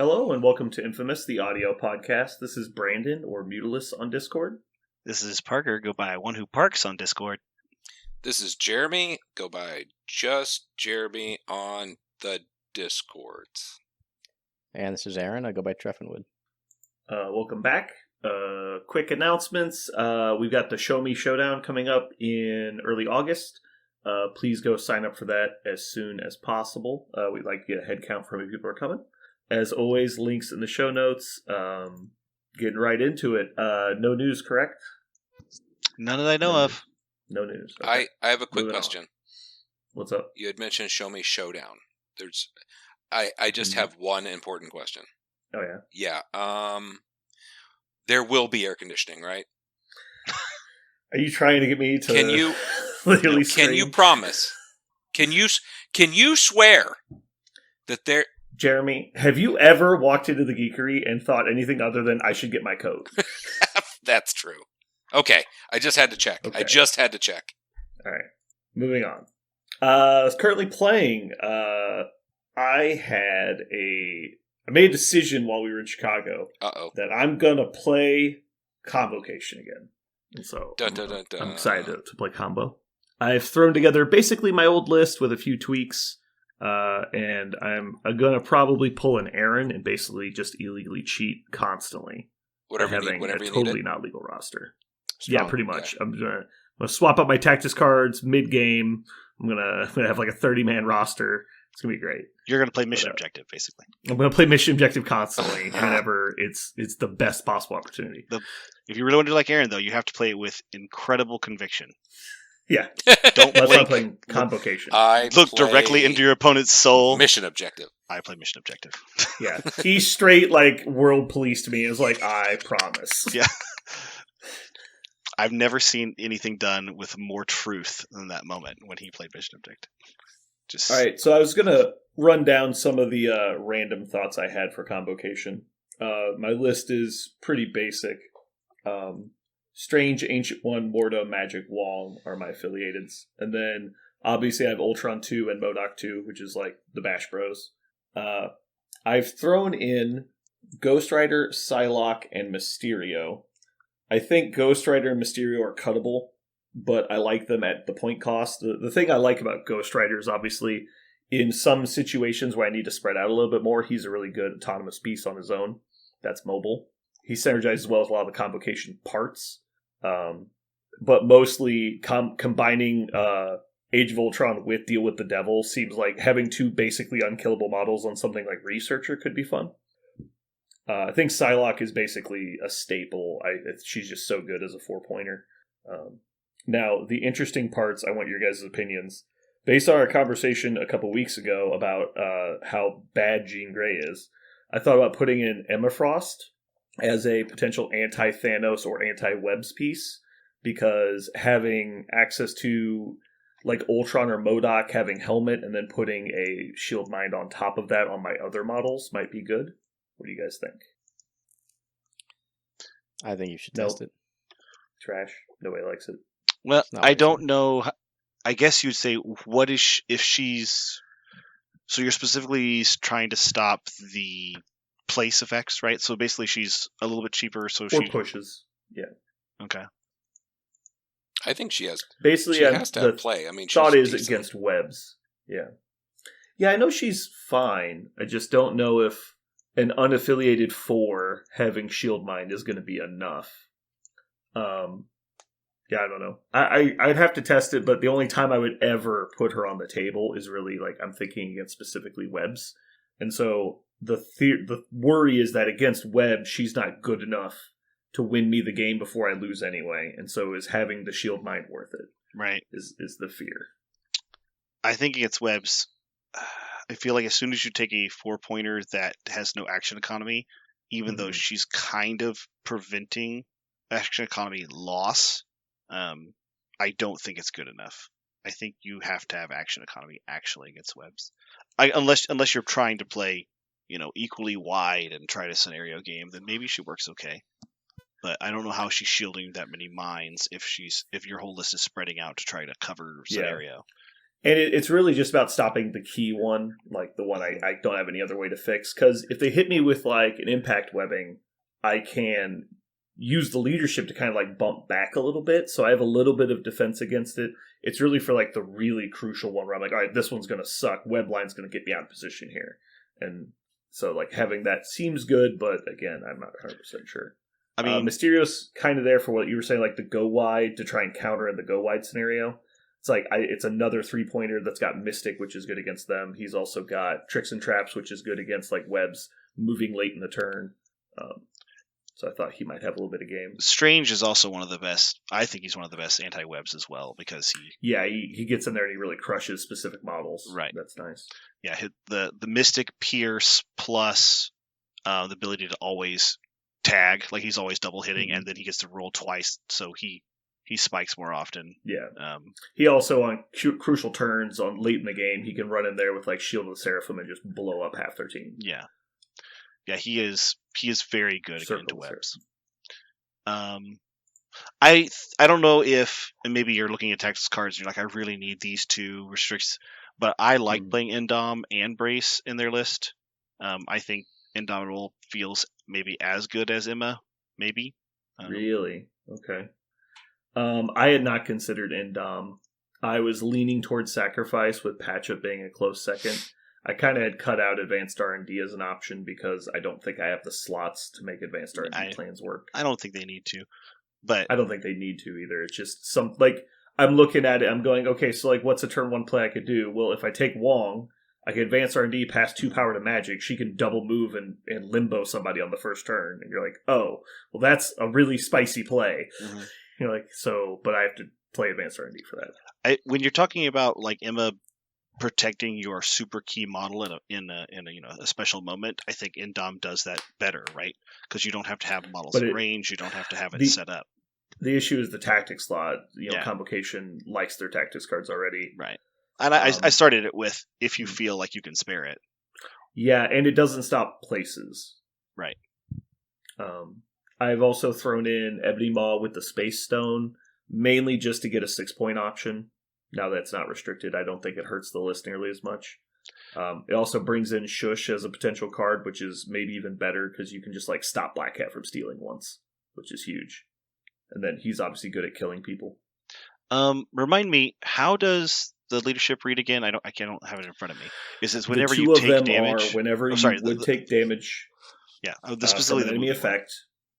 Hello and welcome to Infamous, the audio podcast. This is Brandon, or Mutilus on Discord. This is Parker, go by One Who Parks on Discord. This is Jeremy, go by just Jeremy on the Discords. And this is Aaron, I go by Treffenwood. Welcome back. Quick announcements. We've got the Show Me Showdown coming up in early August. Please go sign up for that as soon as possible. We'd like to get a head count for how many people are coming. As always, links in the show notes. Getting right into it. No news, correct? None that I know of. No news. Okay. I have a quick Moving question. on. What's up? You had mentioned Show Me Showdown. I just have one important question. Oh, yeah? Yeah. There will be air conditioning, right? Are you trying to get me to... Can you... literally can you promise? Can you swear that there... Jeremy, have you ever walked into the Geekery and thought anything other than I should get my coat? That's true. Okay, I just had to check. Okay. I just had to check. All right, moving on. I was currently playing. I made a decision while we were in Chicago that I'm gonna play Convocation again, and so I'm excited to play Combo. I've thrown together basically my old list with a few tweaks. And I'm gonna probably pull an Aaron and basically just illegally cheat constantly. Whatever having you need, a totally not legal roster. Strong. Yeah, pretty much. I'm gonna swap out my tactics cards mid game. I'm gonna have like a 30-man roster. It's gonna be great. You're gonna play mission objective, basically. I'm gonna play mission objective constantly whenever it's the best possible opportunity. If you really want to do like Aaron, though, you have to play it with incredible conviction. Yeah. Don't That's why I'm blink. playing Convocation. Look directly into your opponent's soul. Mission objective. I play mission objective. Yeah. He's straight like world police to me. It's like, I promise. Yeah. I've never seen anything done with more truth than that moment when he played mission objective. Just All right, so I was going to run down some of the random thoughts I had for Convocation. My list is pretty basic. Strange, Ancient One, Mordo, Magic, Wong are my affiliateds. And then, obviously, I have Ultron 2 and MODOK 2, which is like the Bash Bros. I've thrown in Ghost Rider, Psylocke, and Mysterio. I think Ghost Rider and Mysterio are cuttable, but I like them at the point cost. The thing I like about Ghost Rider is, obviously, in some situations where I need to spread out a little bit more, he's a really good autonomous piece on his own. That's mobile. He synergizes well with a lot of the Convocation parts. But mostly combining Age of Ultron with Deal with the Devil seems like having two basically unkillable models on something like Researcher could be fun. I think Psylocke is basically a staple. She's just so good as a 4-pointer. Now, the interesting parts, I want your guys' opinions. Based on our conversation a couple weeks ago about how bad Jean Grey is, I thought about putting in Emma Frost as a potential anti-Thanos or anti-Webs piece, because having access to like Ultron or MODOK having helmet and then putting a shield mind on top of that on my other models might be good. What do you guys think? I think you should test it. Trash. Nobody likes it. Well, I don't know. I guess you'd say, what is if she's... So you're specifically trying to stop the place effects, right? So basically she's a little bit cheaper, so she pushes. Yeah. Okay. I think she has basically has to have play. I mean, thought she's is decent. Against Webs. Yeah. Yeah, I know she's fine. I just don't know if an unaffiliated 4 having Shield Mind is going to be enough. Yeah, I don't know. I'd have to test it, but the only time I would ever put her on the table is really like I'm thinking against specifically Webs. And so the worry is that against Web, she's not good enough to win me the game before I lose anyway. And so is having the Shield Mind worth it? Right. Is the fear. I think against Webs, I feel like as soon as you take a 4-pointer that has no action economy, even though she's kind of preventing action economy loss, I don't think it's good enough. I think you have to have action economy actually against Webs. Unless you're trying to play, equally wide and try to scenario game, then maybe she works okay. But I don't know how she's shielding that many mines if your whole list is spreading out to try to cover scenario. And it's really just about stopping the key one, like the one I don't have any other way to fix. Because if they hit me with like an impact webbing, I can use the leadership to kind of like bump back a little bit. So I have a little bit of defense against it. It's really for like the really crucial one where I'm like, all right, this one's going to suck. Web line's going to get me out of position here. And so like having that seems good, but again, I'm not 100% sure. I mean, Mysterio's kind of there for what you were saying, like the go wide to try and counter in the go wide scenario. It's like it's another 3-pointer that's got Mystic, which is good against them. He's also got Tricks and Traps, which is good against like webs moving late in the turn. So I thought he might have a little bit of game. Strange is also one of the best. I think he's one of the best anti-webs as well because he gets in there and he really crushes specific models. Right, that's nice. Yeah, the Mystic Pierce plus the ability to always tag, like he's always double hitting, and then he gets to roll twice, so he spikes more often. Yeah. He also on crucial turns on late in the game, he can run in there with like Shield of the Seraphim and just blow up half their team. Yeah. Yeah, he is very good against webs. I don't know if, and maybe you're looking at tactics cards and you're like, I really need these two restricts, but I like playing Indom and Brace in their list. I think Indomitable feels maybe as good as Emma, maybe. Really? Okay. I had not considered Indom. I was leaning towards Sacrifice with Patchup being a close second. I kind of had cut out Advanced R&D as an option because I don't think I have the slots to make Advanced R&D plans work. I don't think they need to, but I don't think they need to either. It's just I'm looking at it. I'm going, okay, so like, what's a turn one play I could do? Well, if I take Wong, I can Advance R&D, pass 2 power to Magic. She can double move and limbo somebody on the first turn, and you're like, oh, well, that's a really spicy play. Mm-hmm. You're like, so, but I have to play Advanced R&D for that. When you're talking about like Emma protecting your super key model in a special moment, I think Indom does that better, right? Because you don't have to have models in range, you don't have to have it set up. The issue is the tactics slot. Convocation likes their tactics cards already, right? And I started it with if you feel like you can spare it. Yeah, and it doesn't stop places, right? I've also thrown in Ebony Maw with the Space Stone, mainly just to get a 6-point option. Now that's not restricted, I don't think it hurts the list nearly as much. It also brings in Shush as a potential card, which is maybe even better because you can just like stop Black Cat from stealing once, which is huge. And then he's obviously good at killing people. Remind me, how does the leadership read again? I don't have it in front of me. Is it whenever you take damage? Whenever you take damage. Yeah, from an enemy effect.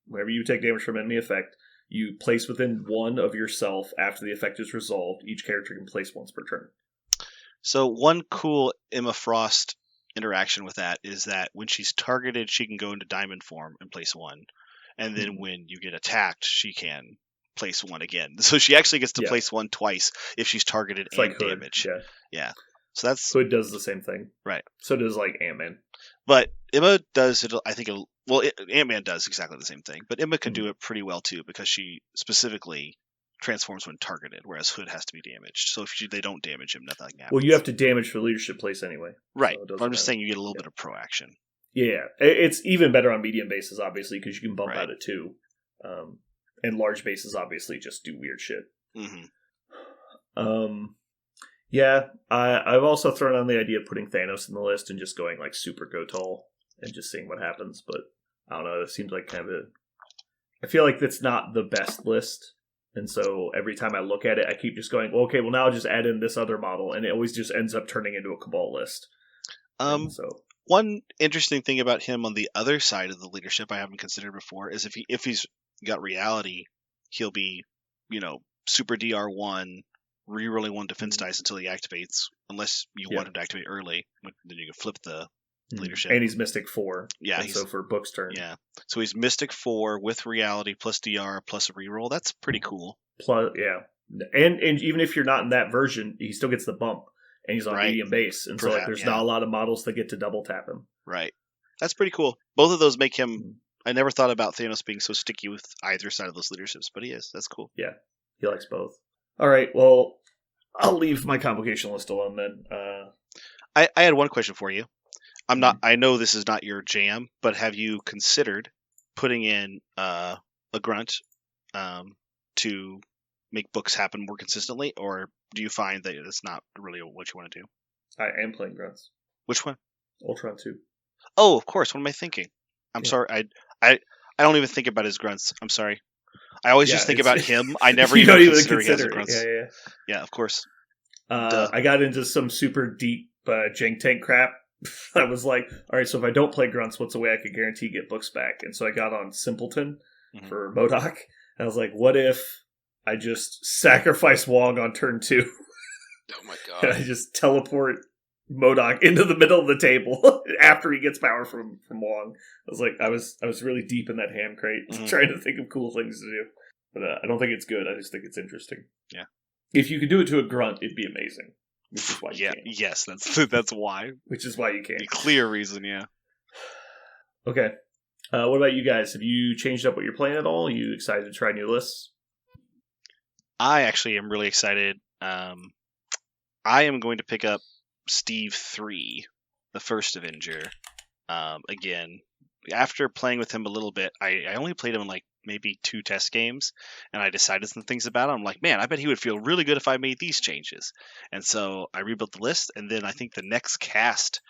Whenever you take damage from enemy effect, you place within 1 of yourself after the effect is resolved. Each character can place once per turn. So one cool Emma Frost interaction with that is that when she's targeted, she can go into diamond form and place 1. And then when you get attacked, she can place 1 again. So she actually gets to place 1 twice if she's targeted and like damaged. Yeah. So that's Hood does the same thing. Right. So does like Ant-Man. But Emma does it, I think, Ant-Man does exactly the same thing. But Emma can do it pretty well too because she specifically transforms when targeted, whereas Hood has to be damaged. So if they don't damage him, nothing happens. Well, you have to damage for leadership place anyway. Right. So I'm just saying you get a little bit of pro action. Yeah. It's even better on medium bases, obviously, because you can bump out of 2. And large bases, obviously, just do weird shit. Mm-hmm. Yeah, I've also thrown on the idea of putting Thanos in the list and just going like super go tall and just seeing what happens. But I don't know. It seems like kind of I feel like that's not the best list. And so every time I look at it, I keep just going, well, okay, well, now I'll just add in this other model. And it always just ends up turning into a Cabal list. One interesting thing about him on the other side of the leadership I haven't considered before is if he's got reality, he'll be, super DR1, rerolling 1 defense dice until he activates, unless you want him to activate early. Then you can flip the leadership. And he's Mystic 4. Yeah. So for Book's turn. Yeah. So he's Mystic 4 with reality plus DR plus a reroll. That's pretty cool. Plus, yeah. And even if you're not in that version, he still gets the bump. And he's on medium base. And so there's not a lot of models that get to double tap him. Right. That's pretty cool. Both of those make him... I never thought about Thanos being so sticky with either side of those leaderships, but he is. That's cool. Yeah. He likes both. All right. Well, I'll leave my convocation list alone then. I had one question for you. I know this is not your jam, but have you considered putting in a grunt to make books happen more consistently, or do you find that it's not really what you want to do? I am playing Grunts. Which one? Ultron 2. Oh, of course. What am I thinking? I'm Yeah. sorry. I don't even think about his grunts. I'm sorry. I always just think about him. I never you even don't even consider he has consider a grunts. it. Yeah, of course. I got into some super deep jank tank crap. I was like, all right, so if I don't play Grunts, what's a way I could guarantee get books back? And so I got on Simpleton for MODOK. And I was like, what if I just sacrifice Wong on turn 2? Oh my And god. I just teleport MODOK into the middle of the table after he gets power from Wong. I was really deep in that ham crate trying to think of cool things to do. But I don't think it's good. I just think it's interesting. Yeah. If you could do it to a grunt, it'd be amazing. Which is why you can't. Yes, that's why. Which is why you can't. A clear reason, yeah. Okay. What about you guys? Have you changed up what you're playing at all? Are you excited to try new lists? I actually am really excited. I am going to pick up Steve 3, the first Avenger. Again, after playing with him a little bit, I only played him in like maybe 2 test games, and I decided some things about him. I'm like, man, I bet he would feel really good if I made these changes. And so I rebuilt the list, and then I think the next cast,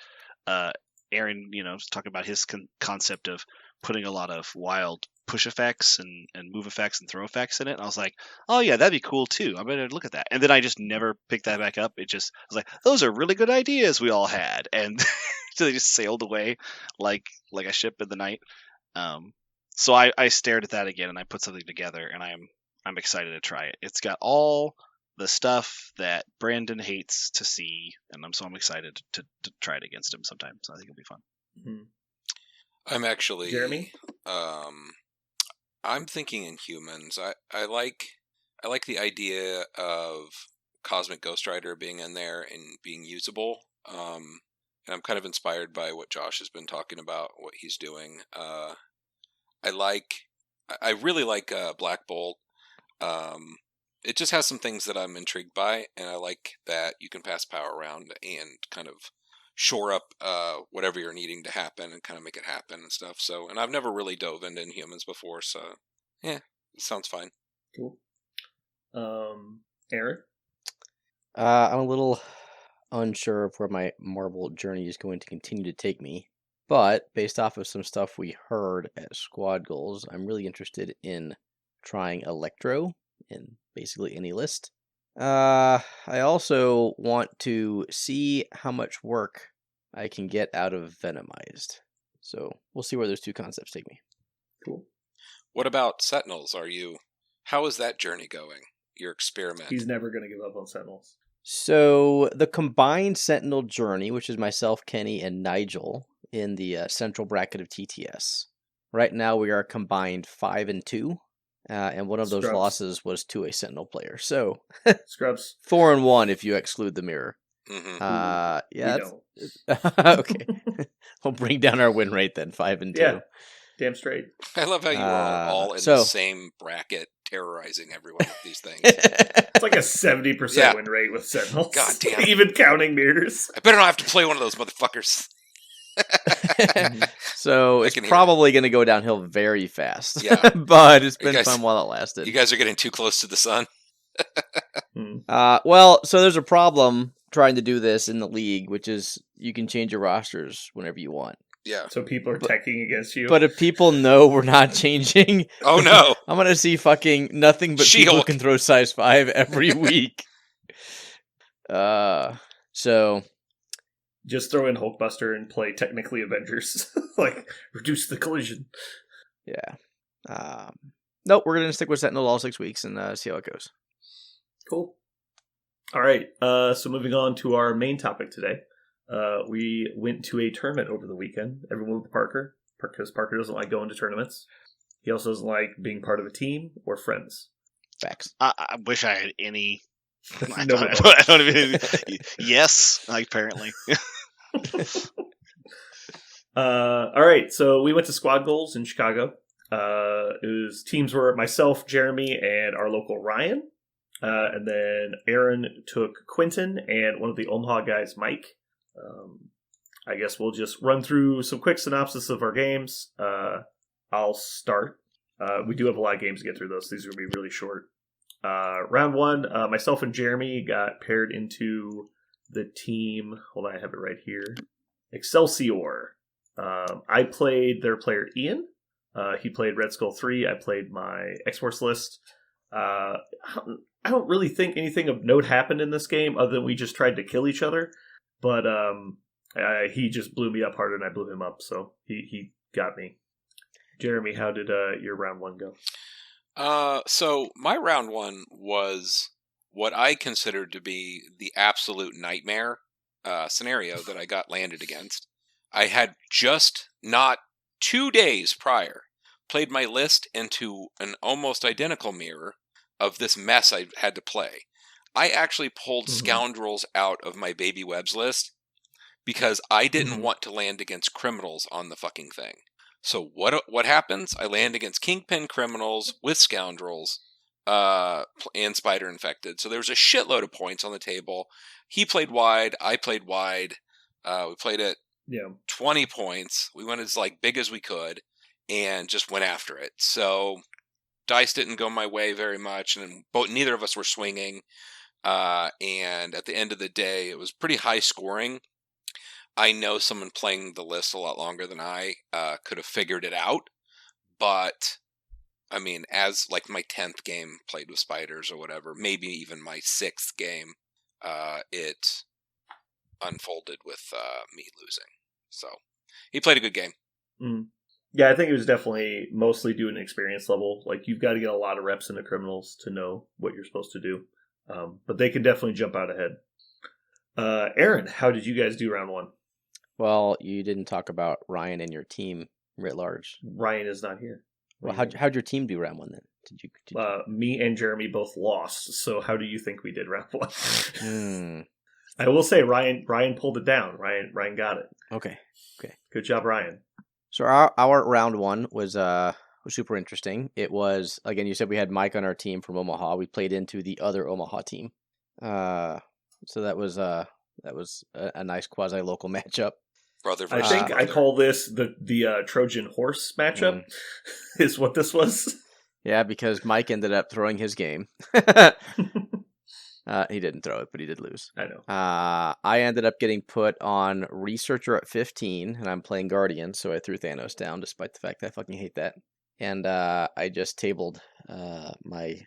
Aaron, was talking about his concept of putting a lot of wild push effects and move effects and throw effects in it. And I was like, oh yeah, that'd be cool too. I better look at that. And then I just never picked that back up. I was like, those are really good ideas we all had. And so they just sailed away like a ship in the night. So I stared at that again and I put something together and I'm excited to try it. It's got all the stuff that Brandon hates to see, and I'm excited to try it against him sometime. So I think it'll be fun. Mm-hmm. I'm actually Jeremy. I'm thinking in humans. I like the idea of Cosmic Ghost Rider being in there and being usable. And I'm kind of inspired by what Josh has been talking about, what he's doing. I really like Black Bolt. It just has some things that I'm intrigued by, and I like that you can pass power around and kind of shore up whatever you're needing to happen and kind of make it happen and stuff. So, and I've never really dove into Inhumans before, so yeah, it sounds fine. Cool. Aaron? I'm a little unsure of where my Marvel journey is going to continue to take me, but based off of some stuff we heard at Squad Goals, I'm really interested in trying Electro in basically any list. I also want to see how much work I can get out of Venomized. So we'll see where those 2 concepts take me. Cool. What about Sentinels? How is that journey going? Your experiment? He's never going to give up on Sentinels. So the combined Sentinel journey, which is myself, Kenny, and Nigel in the central bracket of TTS. Right now we are combined 5-2. And one of those losses was to a Sentinel player. So Scrubs 4-1 if you exclude the mirror. Mm-hmm. Yeah. Okay. We'll bring down our win rate then, 5-2. Yeah. Damn straight. I love how you are all in the same bracket, terrorizing everyone with these things. It's like a 70% win rate with Sentinels. God damn. Even counting mirrors. I better not have to play one of those motherfuckers. So it's probably going to go downhill very fast. Yeah. But it's been fun while it lasted. You guys are getting too close to the sun. Well, so there's a problem trying to do this in the league, which is you can change your rosters whenever you want. Yeah. So people are teching against you. But if people know we're not changing, oh no, I'm gonna see fucking nothing but She-Hulk. people who can throw size 5 every week. So just throw in Hulkbuster and play technically Avengers. Like reduce the collision. Yeah. Nope, we're gonna stick with Sentinel all 6 weeks and see how it goes. Cool. All right. So moving on to our main topic today. We went to a tournament over the weekend. Everyone with Parker, because Parker doesn't like going to tournaments. He also doesn't like being part of a team or friends. Facts. I wish I had any. I No, don't even. Yes, apparently. All right. So we went to Squad Goals in Chicago. Teams were myself, Jeremy, and our local Ryan. And then Aaron took Quentin and one of the Omaha guys, Mike. I guess we'll just run through some quick synopsis of our games. I'll start. We do have a lot of games to get through, though, so these are going to be really short. Round one, myself and Jeremy got paired into the team. Hold on, I have it right here. Excelsior. I played their player Ian. He played Red Skull 3. I played my X-Force list. I don't really think anything of note happened in this game other than we just tried to kill each other. But he just blew me up harder than I blew him up, so he got me. Jeremy, how did your round one go? So my round one was what I considered to be the absolute nightmare scenario that I got landed against. I had just not 2 days prior played my list into an almost identical mirror of this mess I had to play. I actually pulled scoundrels out of my Baby Webs list because I didn't want to land against criminals on the fucking thing. So what happens? I land against Kingpin criminals with scoundrels and Spider Infected. So there was a shitload of points on the table. He played wide. I played wide. We played at 20 points. We went as big as we could and just went after it. So dice didn't go my way very much, and neither of us were swinging. And at the end of the day, it was pretty high scoring. I know someone playing the list a lot longer than I could have figured it out, but I mean, as my 10th game played with spiders or whatever, maybe even my 6th game, it unfolded with me losing. So he played a good game. Yeah, I think it was definitely mostly due to an experience level. You've got to get a lot of reps into criminals to know what you're supposed to do, but they can definitely jump out ahead. Aaron, how did you guys do round one? Well, you didn't talk about Ryan and your team writ large. Ryan is not here. Well, how'd your team do round one then? Did you... Me and Jeremy both lost. So how do you think we did round one? I will say Ryan pulled it down. Ryan got it. Okay. Good job, Ryan. So our round one was super interesting. It was, again, you said we had Mike on our team from Omaha. We played into the other Omaha team. So that was a nice quasi local matchup. Brother I think brother. I call this the Trojan horse matchup. Is what this was. Yeah, because Mike ended up throwing his game. He didn't throw it, but he did lose. I know. I ended up getting put on Researcher at 15, and I'm playing Guardian, so I threw Thanos down, despite the fact that I fucking hate that. And I just tabled my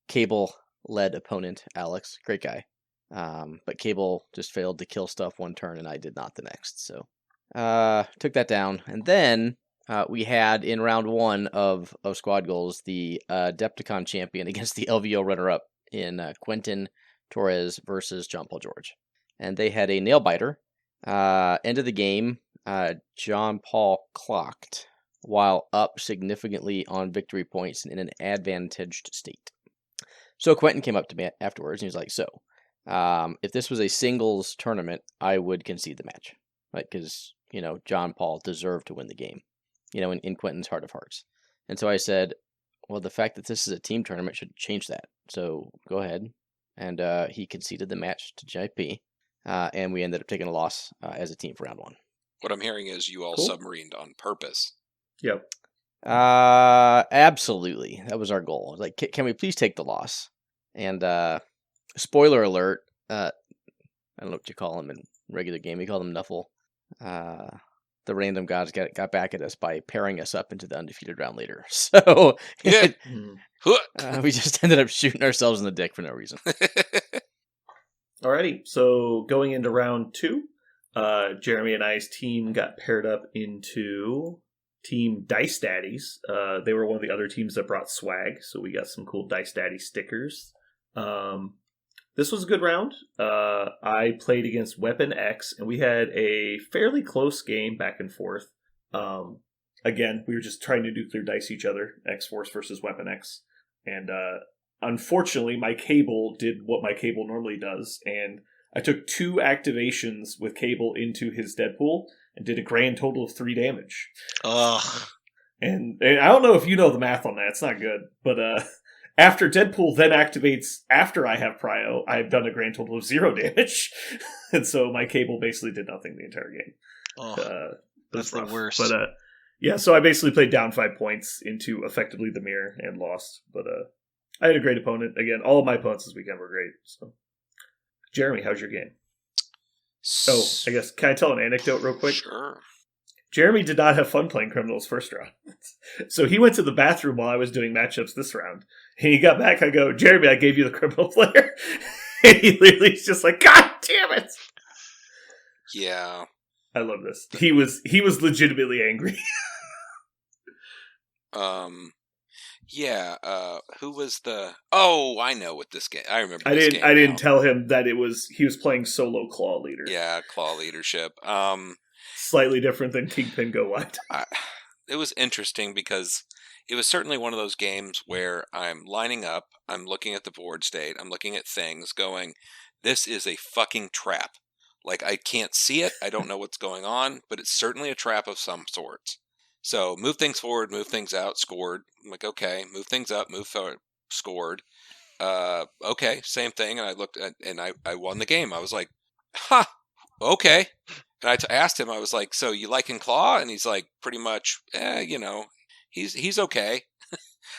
Cable-led opponent, Alex. Great guy. But Cable just failed to kill stuff one turn, and I did not the next. So took that down. And then we had, in round one of Squad Goals, the Adepticon champion against the LVO runner-up in Quentin Torres versus John Paul George. And they had a nail-biter. End of the game, John Paul clocked while up significantly on victory points and in an advantaged state. So Quentin came up to me afterwards, and he was like, if this was a singles tournament, I would concede the match, right? Because, John Paul deserved to win the game, in Quentin's heart of hearts. And so I said, well, the fact that this is a team tournament should change that. So go ahead. And he conceded the match to JP, and we ended up taking a loss as a team for round one. What I'm hearing is you all submarined on purpose. Yep. Absolutely. That was our goal. Can we please take the loss? And spoiler alert, I don't know what you call them in regular game. We call them Nuffle. The random gods got back at us by pairing us up into the undefeated round leader. So we just ended up shooting ourselves in the dick for no reason. Alrighty, so going into round two, Jeremy and I's team got paired up into Team Dice Daddies. They were one of the other teams that brought swag, so we got some cool Dice Daddy stickers. This was a good round. I played against Weapon X, and we had a fairly close game back and forth. Again, we were just trying to nuclear dice each other, X-Force versus Weapon X. And unfortunately, my Cable did what my Cable normally does, and I took 2 activations with Cable into his Deadpool and did a grand total of 3 damage. Ugh. And I don't know if you know the math on that. It's not good. But after Deadpool then activates after I have Prio, I've done a grand total of 0 damage. And so my Cable basically did nothing the entire game. Oh, that's the worst. But yeah, so I basically played down 5 points into effectively the mirror and lost. But I had a great opponent. Again, all of my opponents this weekend were great. So, Jeremy, how's your game? Oh, I guess, can I tell an anecdote real quick? Sure. Jeremy did not have fun playing Criminals first round. So he went to the bathroom while I was doing matchups this round. And he got back, I go, Jeremy, I gave you the Criminal player. And he literally is just like, God damn it! Yeah. I love this. He was legitimately angry. Yeah, who was the... Oh, I know what this game... I remember I this didn't game now. tell him that he was playing solo Claw Leader. Yeah, Claw Leadership. Slightly different than Kingpin Go Wide. It was interesting because it was certainly one of those games where I'm lining up, I'm looking at the board state, I'm looking at things, going, this is a fucking trap. Like, I can't see it, I don't know what's going on, but it's certainly a trap of some sorts. So, move things forward, move things out, scored. I'm like, okay, move things up, move forward, scored. Okay, same thing, and I looked at, and I won the game. I was like, ha, okay. And I asked him, I was like, so you liking Claw? And he's like, pretty much, he's okay.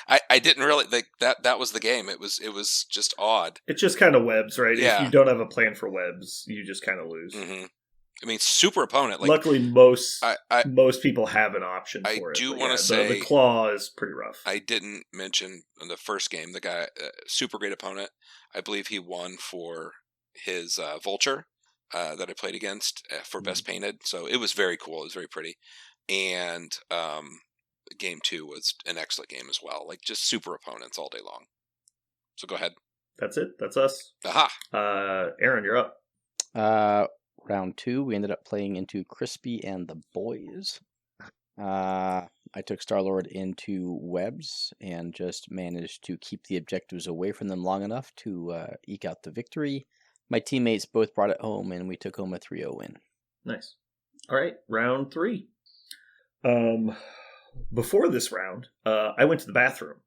I didn't really think that was the game. It was just odd. It's just kind of webs, right? Yeah. If you don't have a plan for webs, you just kind of lose. Mm-hmm. I mean, super opponent. Like, luckily, most people have an option for it. I do want to say the Claw is pretty rough. I didn't mention in the first game, the guy, super great opponent. I believe he won for his Vulture that I played against for Best Painted. So it was very cool. It was very pretty. And game 2 was an excellent game as well. Like, just super opponents all day long. So go ahead. That's it. That's us. Aha. Aaron, you're up. Round 2, we ended up playing into Crispy and the Boys. I took Star-Lord into Webs and just managed to keep the objectives away from them long enough to eke out the victory. My teammates both brought it home, and we took home a 3-0 win. Nice. All right, round 3. Before this round, I went to the bathroom,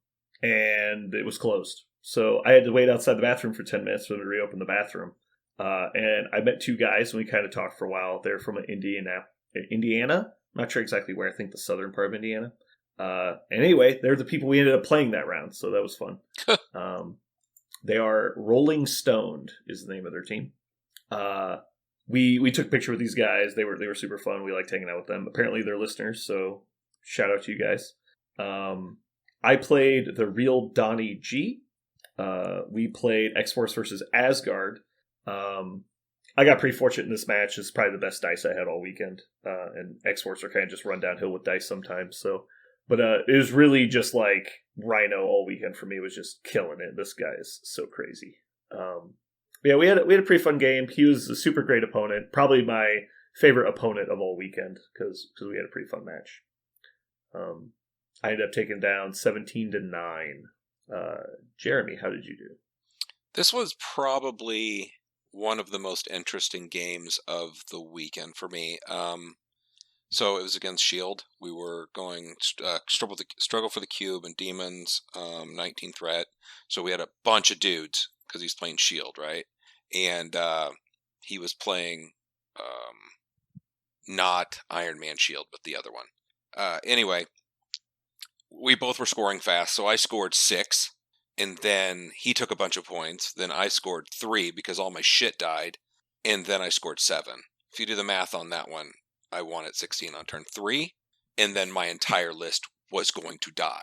and it was closed. So I had to wait outside the bathroom for 10 minutes for them to reopen the bathroom. And I met 2 guys, and we kind of talked for a while. They're from Indiana. I'm not sure exactly where. I think the southern part of Indiana. And anyway, they're the people we ended up playing that round, so that was fun. They are Rolling Stoned is the name of their team. We took a picture with these guys. They were super fun. We liked hanging out with them. Apparently they're listeners, so shout out to you guys. I played the real Donnie G. We played X-Force versus Asgard. I got pretty fortunate in this match. It's probably the best dice I had all weekend. And X-Force are kind of just run downhill with dice sometimes. So, but it was really just like Rhino all weekend for me. Was just killing it. This guy is so crazy. Yeah, we had a pretty fun game. He was a super great opponent. Probably my favorite opponent of all weekend because we had a pretty fun match. I ended up taking down 17-9. Jeremy, how did you do? This was probably one of the most interesting games of the weekend for me. So it was against Shield. We were going struggle for the cube and demons, 19 threat. So we had a bunch of dudes because he's playing Shield, right? And he was playing not Iron Man Shield, but the other one. Anyway, we both were scoring fast. So I scored 6. And then he took a bunch of points. Then I scored 3 because all my shit died. And then I scored 7. If you do the math on that one, I won at 16 on turn 3. And then my entire list was going to die.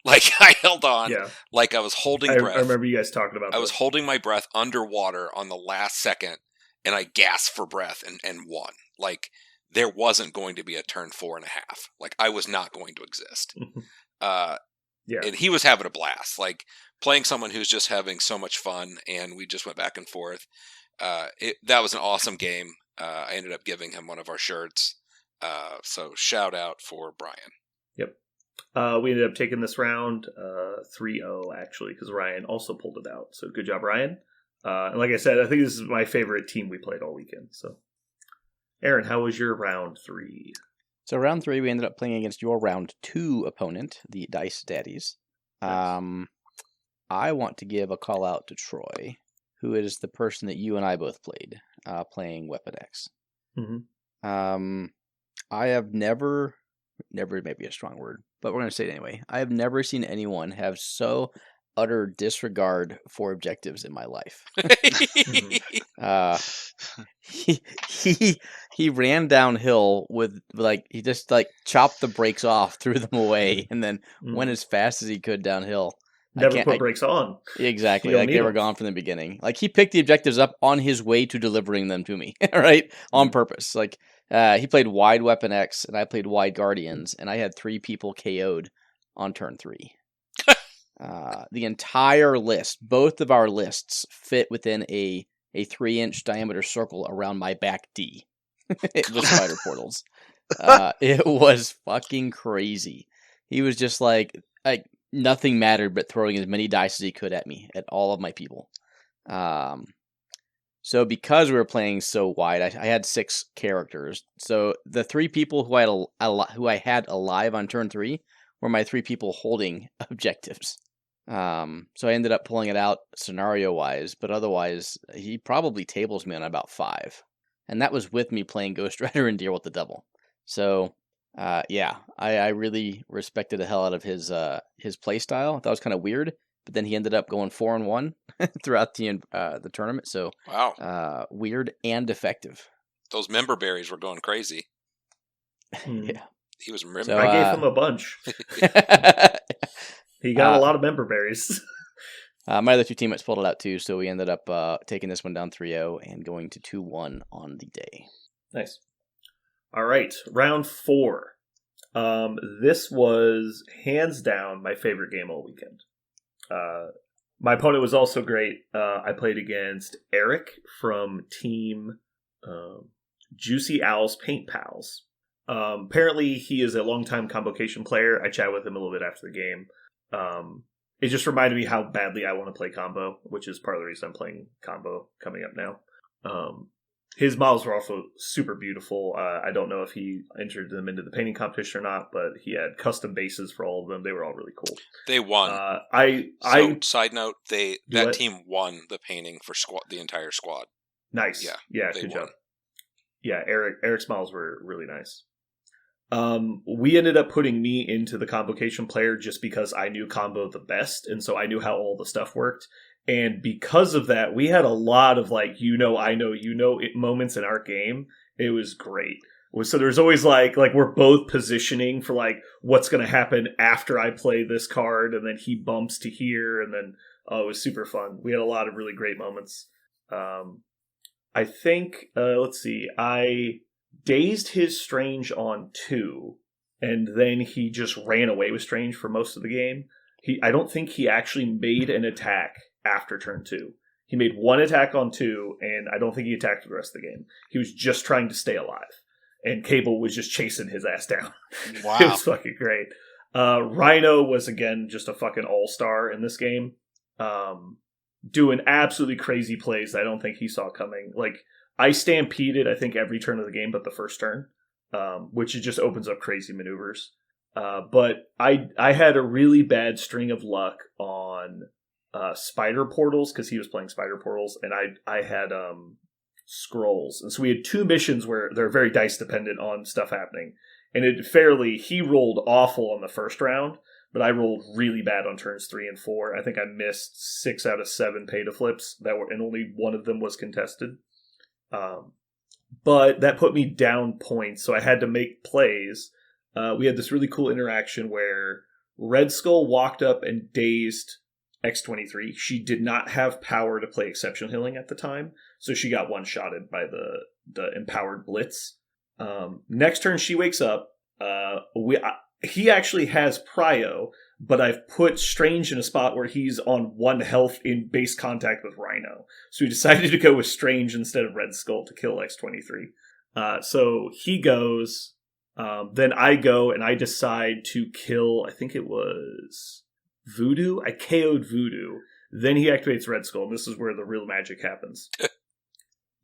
Like, I held on like I was holding breath. I remember you guys talking about I was holding my breath underwater on the last second. And I gasped for breath and won. Like, there wasn't going to be a turn 4.5. Like, I was not going to exist. Yeah. And he was having a blast, like playing someone who's just having so much fun, and we just went back and forth. That was an awesome game. I ended up giving him one of our shirts. So shout out for Brian. Yep. We ended up taking this round 3-0, actually, because Ryan also pulled it out. So good job, Ryan. And like I said, I think this is my favorite team we played all weekend. So, Aaron, how was your round 3? So round 3, we ended up playing against your round 2 opponent, the Dice Daddies. Nice. I want to give a call out to Troy, who is the person that you and I both played, playing Weapon X. Mm-hmm. I have never may be a strong word, but we're going to say it anyway. I have never seen anyone have so utter disregard for objectives in my life. He ran downhill with he just chopped the brakes off, threw them away, and then went as fast as he could downhill. Never put brakes on. Exactly, like they were gone from the beginning. Like he picked the objectives up on his way to delivering them to me, right, on purpose. Like he played Wide Weapon X, and I played Wide Guardians, and I had 3 people KO'd on turn 3. The entire list, both of our lists, fit within a 3-inch diameter circle around my back D with spider portals. It was fucking crazy. He was just like nothing mattered but throwing as many dice as he could at me, at all of my people. So because we were playing so wide, I had 6 characters. So the 3 people who I had alive on turn 3 were my 3 people holding objectives. So I ended up pulling it out scenario-wise, but otherwise, he probably tables me on about 5. And that was with me playing Ghost Rider and Deal with the Devil. So, yeah, I really respected the hell out of his play style. I thought it was kind of weird, but then he ended up going 4-1 throughout the tournament. So, wow, weird and effective. Those member berries were going crazy. Yeah, he was remembering. So, I gave him a bunch. He got a lot of member berries. My other 2 teammates pulled it out too, so we ended up taking this one down 3-0 and going to 2-1 on the day. Nice. All right, round 4. This was hands down my favorite game all weekend. My opponent was also great. I played against Eric from Team Juicy Owls Paint Pals. Apparently, he is a longtime Convocation player. I chatted with him a little bit after the game. It just reminded me how badly I want to play combo, which is part of the reason I'm playing combo coming up now. His models were also super beautiful. I don't know if he entered them into the painting competition or not, but he had custom bases for all of them. They were all really cool. They won. Side note, that team won the painting for the entire squad. Nice. Yeah, good job. Yeah, Eric's models were really nice. We ended up putting me into the Convocation player just because I knew combo the best, and so I knew how all the stuff worked. And because of that, we had a lot of I know, moments in our game. It was great. So there's always we're both positioning for what's going to happen after I play this card, and then he bumps to here, and then it was super fun. We had a lot of really great moments. I think let's see, I dazed his Strange on 2, and then he just ran away with Strange for most of the game. I don't think he actually made an attack after turn 2. He made 1 attack on 2, and I don't think he attacked for the rest of the game. He was just trying to stay alive, and Cable was just chasing his ass down. Wow. It was fucking great. Rhino was, again, just a fucking all-star in this game. Doing absolutely crazy plays that I don't think he saw coming. I stampeded, I think, every turn of the game but the first turn, which it just opens up crazy maneuvers. But I had a really bad string of luck on spider portals because he was playing spider portals, and I had scrolls. And so we had 2 missions where they're very dice dependent on stuff happening. And he rolled awful on the first round, but I rolled really bad on turns 3 and 4. I think I missed 6 out of 7 pay to flips and only one of them was contested. But that put me down points, so I had to make plays. We had this really cool interaction where Red Skull walked up and dazed X-23. She did not have power to play Exceptional Healing at the time, so she got one-shotted by the Empowered Blitz. Next turn, she wakes up. He actually has Prio, but I've put Strange in a spot where he's on 1 health in base contact with Rhino. So we decided to go with Strange instead of Red Skull to kill X-23. So he goes, then I go and I decide to kill, I think it was Voodoo. I KO'd Voodoo. Then he activates Red Skull, and this is where the real magic happens.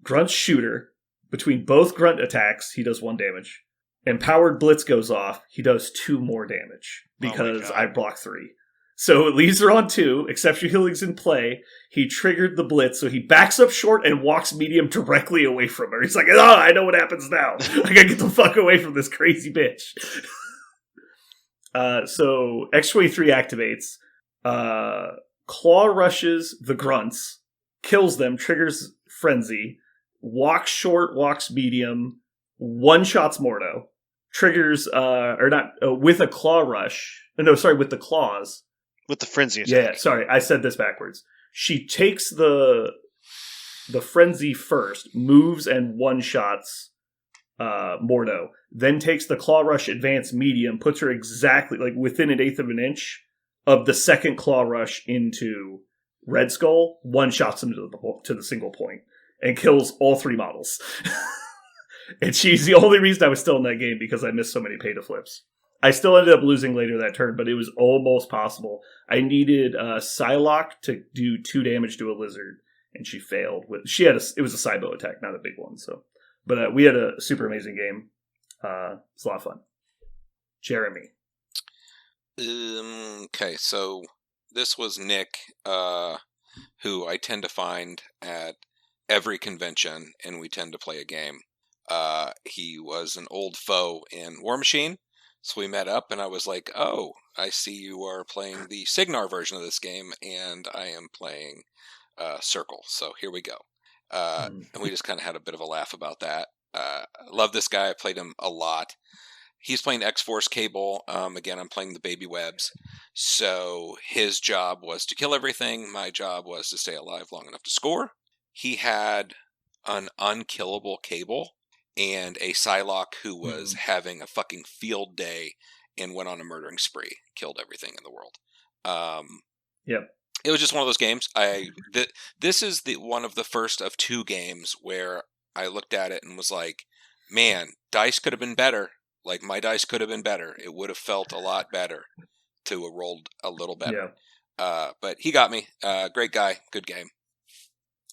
Grunt's Shooter. Between both Grunt attacks, he does 1 damage. Empowered Blitz goes off, he does 2 more damage because I block 3. So it leaves her on 2, Exceptional Healing's in play. He triggered the Blitz, so he backs up short and walks medium directly away from her. He's like, I know what happens now. I gotta get the fuck away from this crazy bitch. So X-23 activates. claw rushes the grunts, kills them, triggers frenzy, walks short, walks medium, one-shots Mordo, triggers, with a claw rush. No, sorry, with the claws. With the frenzy attack. Yeah, sorry, I said this backwards. She takes the frenzy first, moves and one-shots Mordo, then takes the claw rush advance medium, puts her exactly like within 1/8 of an inch of the second claw rush into Red Skull, one-shots him to the single point, and kills all 3 models. And she's the only reason I was still in that game, because I missed so many pay-to-flips. I still ended up losing later that turn, but it was almost possible. I needed Psylocke to do 2 damage to a lizard, and she failed. It was a Cybo attack, not a big one. So, but we had a super amazing game. It's a lot of fun. Jeremy. Okay, so this was Nick, who I tend to find at every convention, and we tend to play a game. He was an old foe in War Machine. So we met up, and I was like, oh, I see you are playing the Signar version of this game, and I am playing Circle. So here we go. And we just kind of had a bit of a laugh about that. I love this guy. I played him a lot. He's playing X-Force Cable. Again, I'm playing the Baby Webs. So his job was to kill everything. My job was to stay alive long enough to score. He had an unkillable Cable and a Psylocke who was having a fucking field day and went on a murdering spree, killed everything in the world. Yep. It was just one of those games. This is one of the first of 2 games where I looked at it and was like, man, dice could have been better. Like, my dice could have been better. It would have felt a lot better to have rolled a little better. Yeah. But he got me. Great guy. Good game.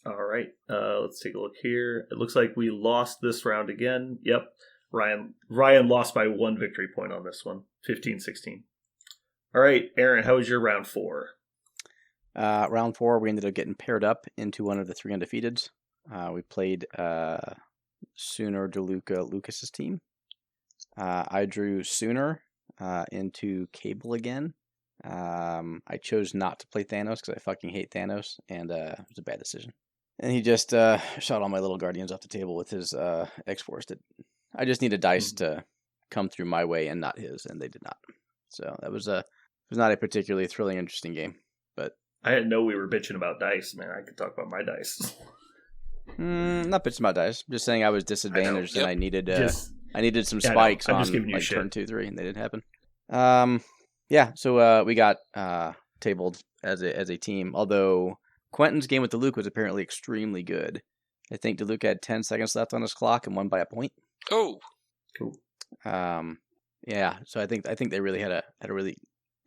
All right, let's take a look here. It looks like we lost this round again. Yep, Ryan lost by 1 victory point on this one, 15-16. All right, Aaron, how was your round 4? Round 4, we ended up getting paired up into one of the 3 undefeateds. We played Sooner DeLuca Lucas's team. I drew Sooner into Cable again. I chose not to play Thanos because I fucking hate Thanos, and it was a bad decision. And he just shot all my little guardians off the table with his X-Force. I just needed dice to come through my way and not his, and they did not. So that was not a particularly thrilling, interesting game. But I didn't know we were bitching about dice, man. I could talk about my dice. Not bitching about dice. Just saying I was disadvantaged and I needed some spikes on like turn 2, 3, and they didn't happen. Yeah, so we got tabled as a team. Although Quentin's game with DeLuca was apparently extremely good. I think DeLuca had 10 seconds left on his clock and won by a point. Oh, cool. Yeah, so I think they really had a really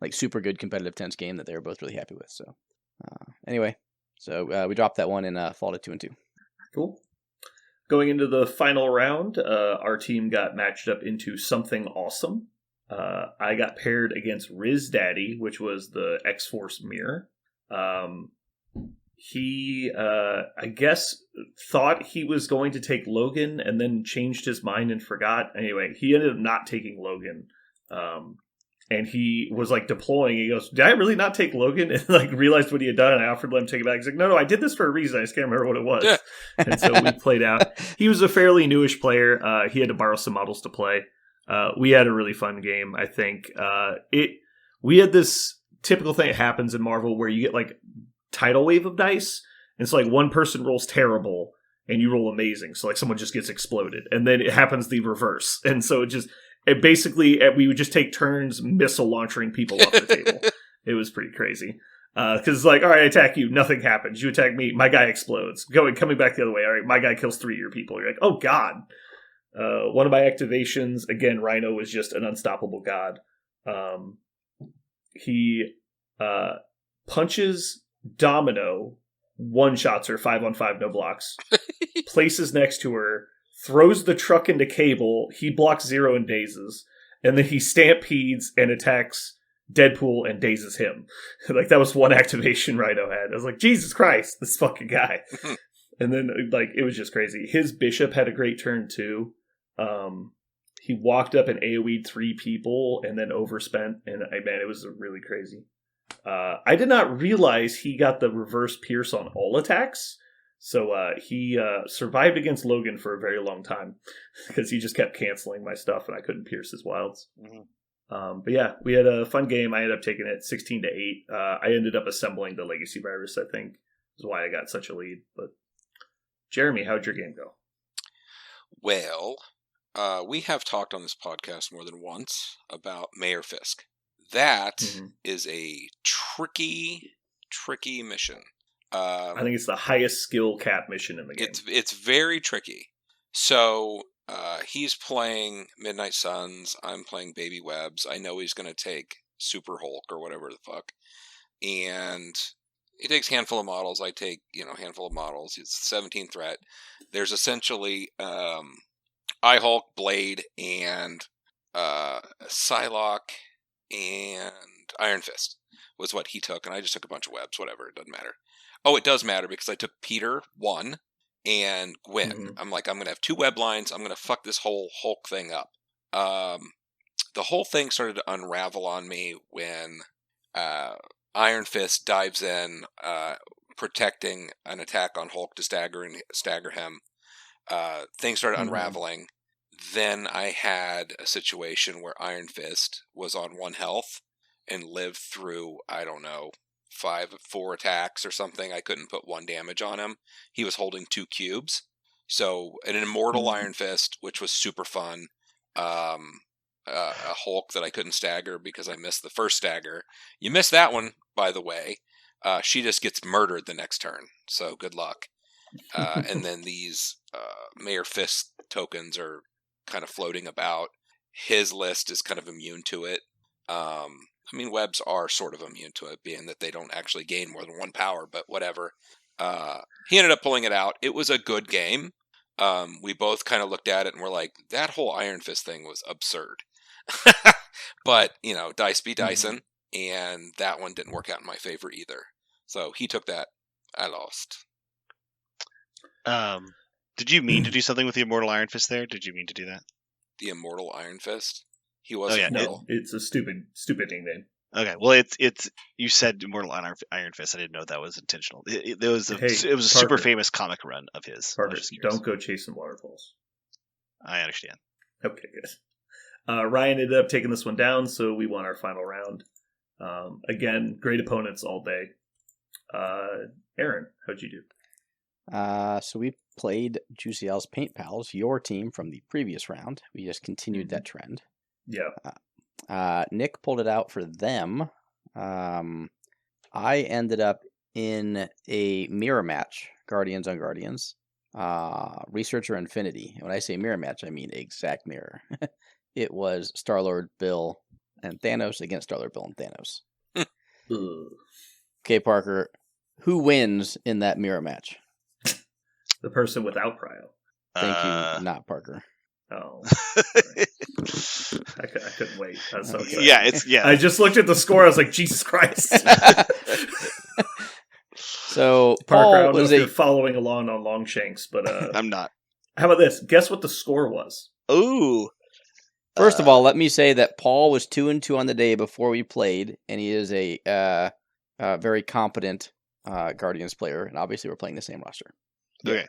like super good competitive tense game that they were both really happy with. So anyway, so we dropped that one and fall to 2-2. Cool. Going into the final round, our team got matched up into Something Awesome. I got paired against Riz Daddy, which was the X-Force mirror. He, I guess, thought he was going to take Logan and then changed his mind and forgot. Anyway, he ended up not taking Logan. And he was like deploying. He goes, "Did I really not take Logan?" And like realized what he had done. And I offered to let him take it back. He's like, "No, I did this for a reason. I just can't remember what it was." And so we played out. He was a fairly newish player. He had to borrow some models to play. We had a really fun game. I think we had this typical thing that happens in Marvel where you get like tidal wave of dice. And it's like one person rolls terrible and you roll amazing. So like someone just gets exploded, and then it happens the reverse. And so we would just take turns missile launching people off the table. It was pretty crazy. Because it's like, all right, I attack you, nothing happens. You attack me, my guy explodes. Coming back the other way, all right, my guy kills 3 of your people. You're like, oh god. One of my activations, again, Rhino was just an unstoppable god. He punches Domino, one-shots her, 5-on-5, no blocks. Places next to her, throws the truck into Cable, he blocks 0 and dazes, and then he stampedes and attacks Deadpool and dazes him. Like, that was one activation Rhino had. I was like, Jesus Christ, this fucking guy. And then, like, it was just crazy. His Bishop had a great turn, too. He walked up and AoE'd 3 people and then overspent, and man, it was really crazy. I did not realize he got the reverse pierce on all attacks. So he survived against Logan for a very long time because he just kept canceling my stuff and I couldn't pierce his wilds. Mm-hmm. But yeah, we had a fun game. I ended up taking it 16-8. I ended up assembling the Legacy Virus, I think, is why I got such a lead. But Jeremy, how'd your game go? Well, we have talked on this podcast more than once about Mayor Fisk. That is a tricky mission. I think it's the highest skill cap mission in the game. It's very tricky. So he's playing Midnight Suns. I'm playing Baby Webs. I know he's going to take Super Hulk or whatever the fuck. And he takes handful of models. I take, handful of models. It's 17 threat. There's essentially I-Hulk, Blade, and Psylocke, and Iron Fist was what he took. And I just took a bunch of webs, whatever. It doesn't matter. Oh, it does matter because I took Peter 1 and Gwen. I'm like, I'm going to have 2 web lines. I'm going to fuck this whole Hulk thing up. The whole thing started to unravel on me when Iron Fist dives in, protecting an attack on Hulk to stagger him. Things started unraveling. Then I had a situation where Iron Fist was on 1 health and lived through, I don't know, 4 attacks or something. I couldn't put 1 damage on him. He was holding 2 cubes. So an immortal Iron Fist, which was super fun. A Hulk that I couldn't stagger because I missed the first stagger. You missed that one, by the way. She just gets murdered the next turn. So good luck. And then these Mayor Fist tokens are kind of floating about. His list is kind of immune to it. Webs are sort of immune to it, being that they don't actually gain more than 1 power, but whatever. He ended up pulling it out. It was a good game. We both kind of looked at it and were like, that whole Iron Fist thing was absurd. But, dice be dicing, and that one didn't work out in my favor either. So he took that. I lost. Did you mean to do something with the Immortal Iron Fist there? Did you mean to do that? The Immortal Iron Fist? He wasn't. No, it's a stupid nickname. Okay, well, it's you said Immortal Iron Fist. I didn't know that was intentional. It was a super famous comic run of his. Parker, don't go chasing waterfalls. I understand. Okay, good. Ryan ended up taking this one down, so we won our final round. Again, great opponents all day. Aaron, how'd you do? So we played Juicy Al's Paint Pals, your team from the previous round. We just continued that trend. Yeah. Nick pulled it out for them. I ended up in a mirror match, Guardians on Guardians, Researcher Infinity. And when I say mirror match, I mean exact mirror. It was Star-Lord, Bill, and Thanos against Star-Lord, Bill, and Thanos. Okay, Parker, who wins in that mirror match? The person without Prio. Thank you, not Parker. Oh, I couldn't wait. That's so exciting. Yeah. I just looked at the score. I was like, Jesus Christ. So Parker, Paul I don't know was if you're following along on Longshanks, but I'm not. How about this? Guess what the score was? Ooh. First of all, let me say that Paul was 2-2 on the day before we played, and he is a very competent Guardians player, and obviously we're playing the same roster. Okay.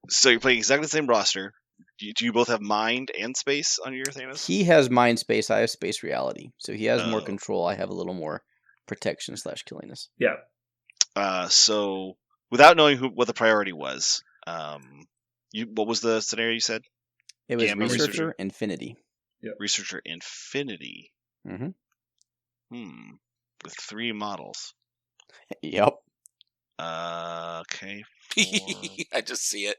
So you're playing exactly the same roster. Do you both have mind and space on your Thanos? He has mind space. I have space reality. So he has more control. I have a little more protection / killiness. Yeah. So without knowing what the priority was, what was the scenario you said? It was Researcher Infinity. Yep. Researcher Infinity. With 3 models. Yep. Okay. 4, I just see it.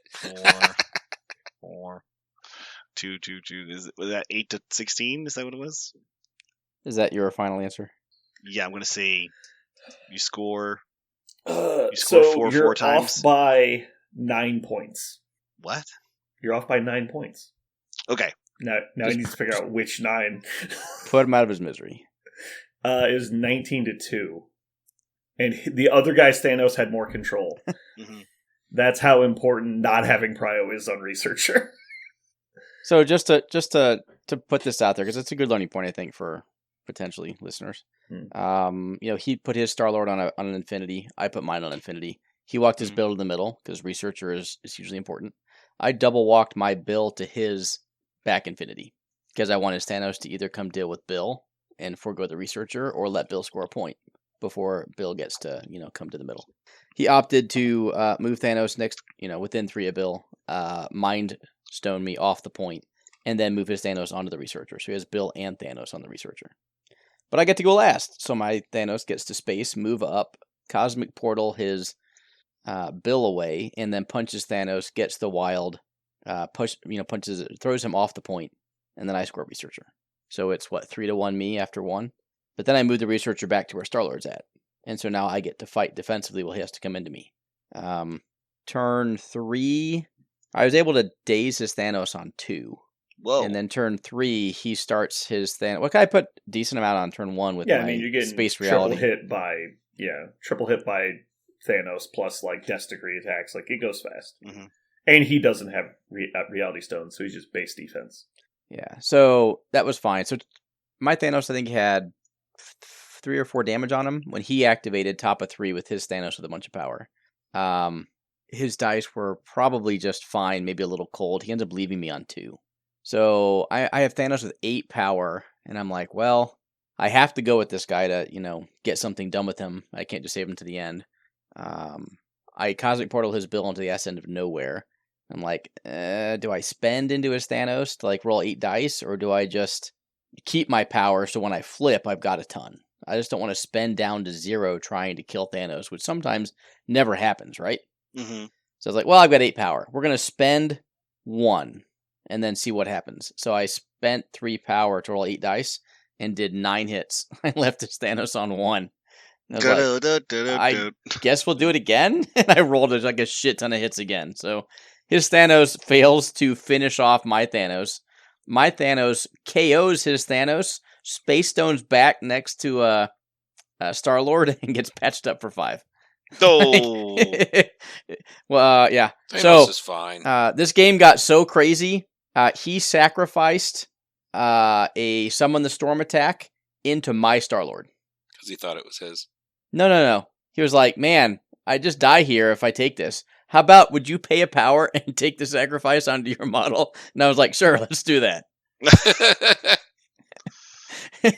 4. 2. Was that 8 to 16? Is that what it was? Is that your final answer? Yeah, I'm going to say you score. So 4 times. Off by 9 points. What? You're off by 9 points. Okay. Now I need to figure out which 9. Put him out of his misery. It was 19-2. And the other guy's Thanos had more control. That's how important not having Prio is on Researcher. So just to put this out there, because it's a good learning point, I think, for potentially listeners. Hmm. He put his Star-Lord on an Infinity. I put mine on Infinity. He walked his Bill to the middle because Researcher is hugely important. I double walked my Bill to his back Infinity because I wanted Thanos to either come deal with Bill and forego the Researcher or let Bill score a point before Bill gets to, come to the middle. He opted to move Thanos next, within 3 of Bill, Mind Stone me off the point, and then move his Thanos onto the Researcher. So he has Bill and Thanos on the Researcher. But I get to go last, so my Thanos gets to space, move up, Cosmic Portal his Bill away, and then punches Thanos, gets the wild, punches, throws him off the point, and then I score Researcher. So it's 3-1 me after 1. But then I move the Researcher back to where Star-Lord's at. And so now I get to fight defensively while he has to come into me. Turn 3, I was able to daze his Thanos on 2. Whoa. And then turn 3, he starts his Thanos. What can I put decent amount on turn 1 with my you're getting space reality? triple hit by Thanos plus like Death Degree attacks. Like it goes fast. Mm-hmm. And he doesn't have reality stones, so he's just base defense. Yeah, so that was fine. So my Thanos, I think, had 3 or 4 damage on him when he activated top of 3 with his Thanos with a bunch of power. His dice were probably just fine, maybe a little cold. He ends up leaving me on 2. So I have Thanos with 8 power, and I'm like, well, I have to go with this guy to, get something done with him. I can't just save him to the end. I Cosmic Portal his Bill into the ass end of nowhere. I'm like, do I spend into his Thanos to roll 8 dice, or do I just keep my power so when I flip, I've got a ton? I just don't want to spend down to 0 trying to kill Thanos, which sometimes never happens, right? Mm-hmm. So I was like, well, I've got 8 power. We're going to spend 1 and then see what happens. So I spent 3 power to roll 8 dice and did 9 hits. I left his Thanos on 1. And I was like, I guess we'll do it again. And I rolled a shit ton of hits again. So his Thanos fails to finish off my Thanos. My Thanos KOs his Thanos. Space Stone's back next to Star-Lord and gets patched up for 5. Oh. Well, yeah. Thanos is fine. This game got so crazy. He sacrificed a Summon the Storm attack into my Star-Lord. Because he thought it was his. No. He was like, man, I just die here if I take this. How about, would you pay a power and take the sacrifice onto your model? And I was like, sure, let's do that.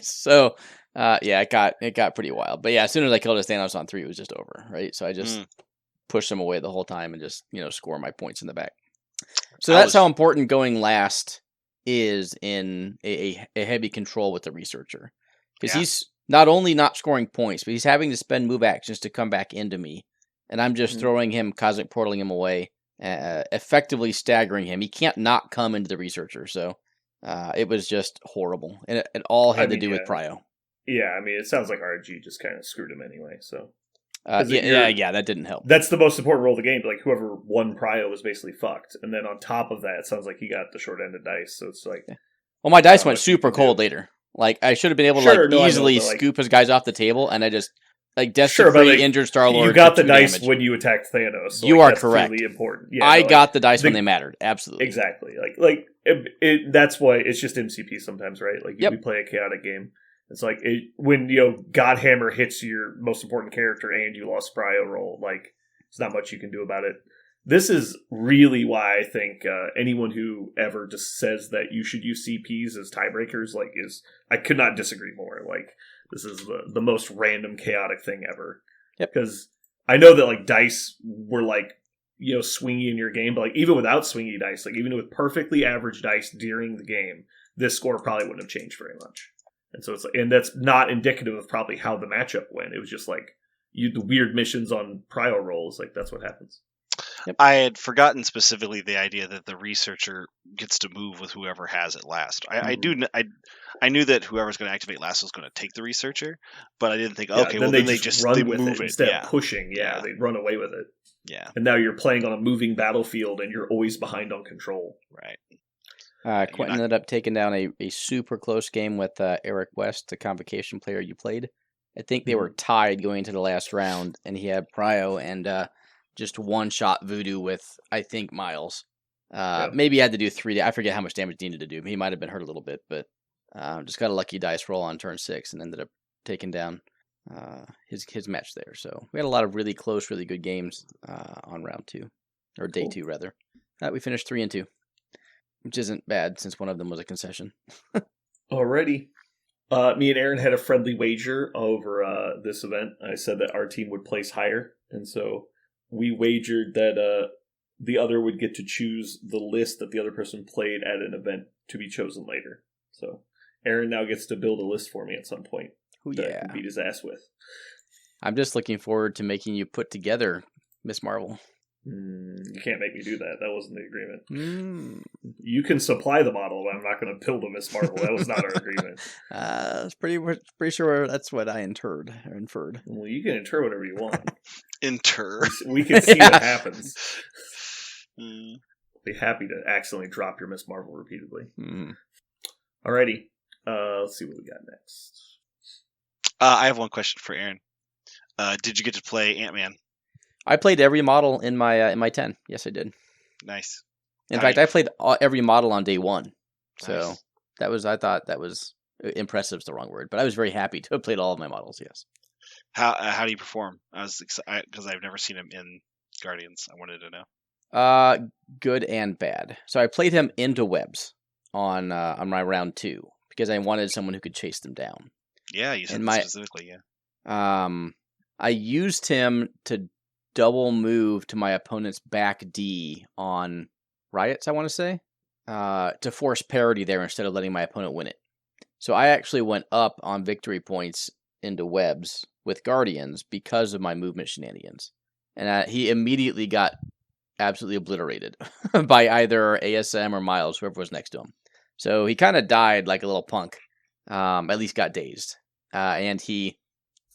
So, it got pretty wild. But yeah, as soon as I killed his Thanos on 3, it was just over, right? So I just pushed him away the whole time and just, score my points in the back. So that's how important going last is in a heavy control with the Researcher. Because he's not only not scoring points, but he's having to spend move actions to come back into me. And I'm just throwing him, Cosmic Portaling him away, effectively staggering him. He can't not come into the Researcher. So it was just horrible. And it all had to do with Prio. Yeah, it sounds like RNG just kind of screwed him anyway. So that didn't help. That's the most important role of the game. Like whoever won Prio was basically fucked. And then on top of that, it sounds like he got the short end of dice. So it's like, well, my dice went super cold later. Like I should have been able to easily scoop his guys off the table, and I just desperately injured Star-Lord. You got the dice when you attacked Thanos. So you are correct. Really important. Yeah, I got the dice when they mattered. Absolutely, exactly. That's why it's just MCP sometimes, right? Like you play a chaotic game. It's like when Godhammer hits your most important character and you lost Prio roll. Like there's not much you can do about it. This is really why I think anyone who ever just says that you should use CPs as tiebreakers, I could not disagree more. Like this is the most random chaotic thing ever. Yep. Because I know that dice were swingy in your game, but even without swingy dice, even with perfectly average dice during the game, this score probably wouldn't have changed very much. And so it's and that's not indicative of probably how the matchup went. It was just the weird missions on Prio rolls. That's what happens. Yep. I had forgotten specifically the idea that the Researcher gets to move with whoever has it last. I knew that whoever's going to activate last was going to take the Researcher, but I didn't think, then they just run with move it instead of pushing. Yeah, they run away with it. Yeah, and now you're playing on a moving battlefield, and you're always behind on control. Right. Quentin ended up taking down a super close game with Eric West, the Convocation player you played. I think they were tied going into the last round, and he had Prio and just one-shot Voodoo with, I think, Miles. Maybe he had to do 3. I forget how much damage he needed to do. He might have been hurt a little bit, but Just got a lucky dice roll on turn 6 and ended up taking down his match there. So we had a lot of really close, really good games on round 2, or day 2 rather. We finished 3-2, which isn't bad since one of them was a concession. Alrighty. Me and Aaron had a friendly wager over this event. I said that our team would place higher, and so we wagered that the other would get to choose the list that the other person played at an event to be chosen later. So Aaron now gets to build a list for me at some point that I can beat his ass with. I'm just looking forward to making you put together Miss Marvel. You can't make me do that. That wasn't the agreement. You can supply the model, but I'm not going to build a Miss Marvel. That was not our agreement. It's pretty sure that's what I inferred. Well, you can inter whatever you want. Inter. We can see what happens. Be happy to accidentally drop your Miss Marvel repeatedly. Alrighty. Let's see what we got next. I have one question for Aaron. Did you get to play Ant-Man? I played every model in my 10. Yes, I did. Nice. In fact, I played every model on day 1. So Nice. I thought that was impressive is the wrong word, but I was very happy to have played all of my models. Yes. How do you perform? I was excited because I've never seen him in Guardians. I wanted to know. Good and bad. So I played him into webs on my round 2 because I wanted someone who could chase them down. Yeah, you said that specifically. Yeah. I used him to double move to my opponent's back D on riots, I want to say, to force parity there instead of letting my opponent win it. So I actually went up on victory points into webs with Guardians because of my movement shenanigans. And he immediately got absolutely obliterated by either ASM or Miles, whoever was next to him. So he kind of died like a little punk, at least got dazed. And he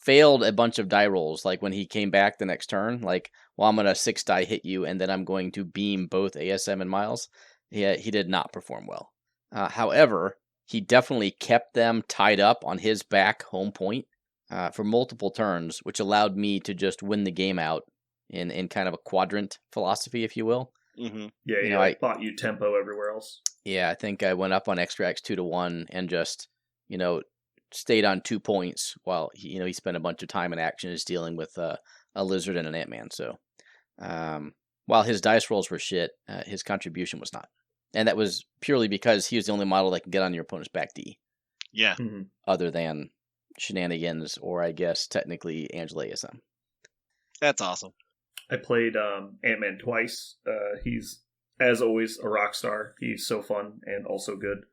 failed a bunch of die rolls, like when he came back the next turn, like, well, I'm going to 6 die hit you, and then I'm going to beam both ASM and Miles. He did not perform well. However, he definitely kept them tied up on his back home point for multiple turns, which allowed me to just win the game out in kind of a quadrant philosophy, if you will. Mm-hmm. Yeah, I bought you tempo everywhere else. Yeah, I think I went up on extracts 2-1 and just, stayed on 2 points while he spent a bunch of time in action just dealing with a lizard and an Ant-Man. So while his dice rolls were shit, his contribution was not. And that was purely because he was the only model that could get on your opponent's back D. Yeah. Other than shenanigans, or I guess technically Angela ASM. That's awesome. I played Ant-Man twice. He's, as always, a rock star. He's so fun and also good.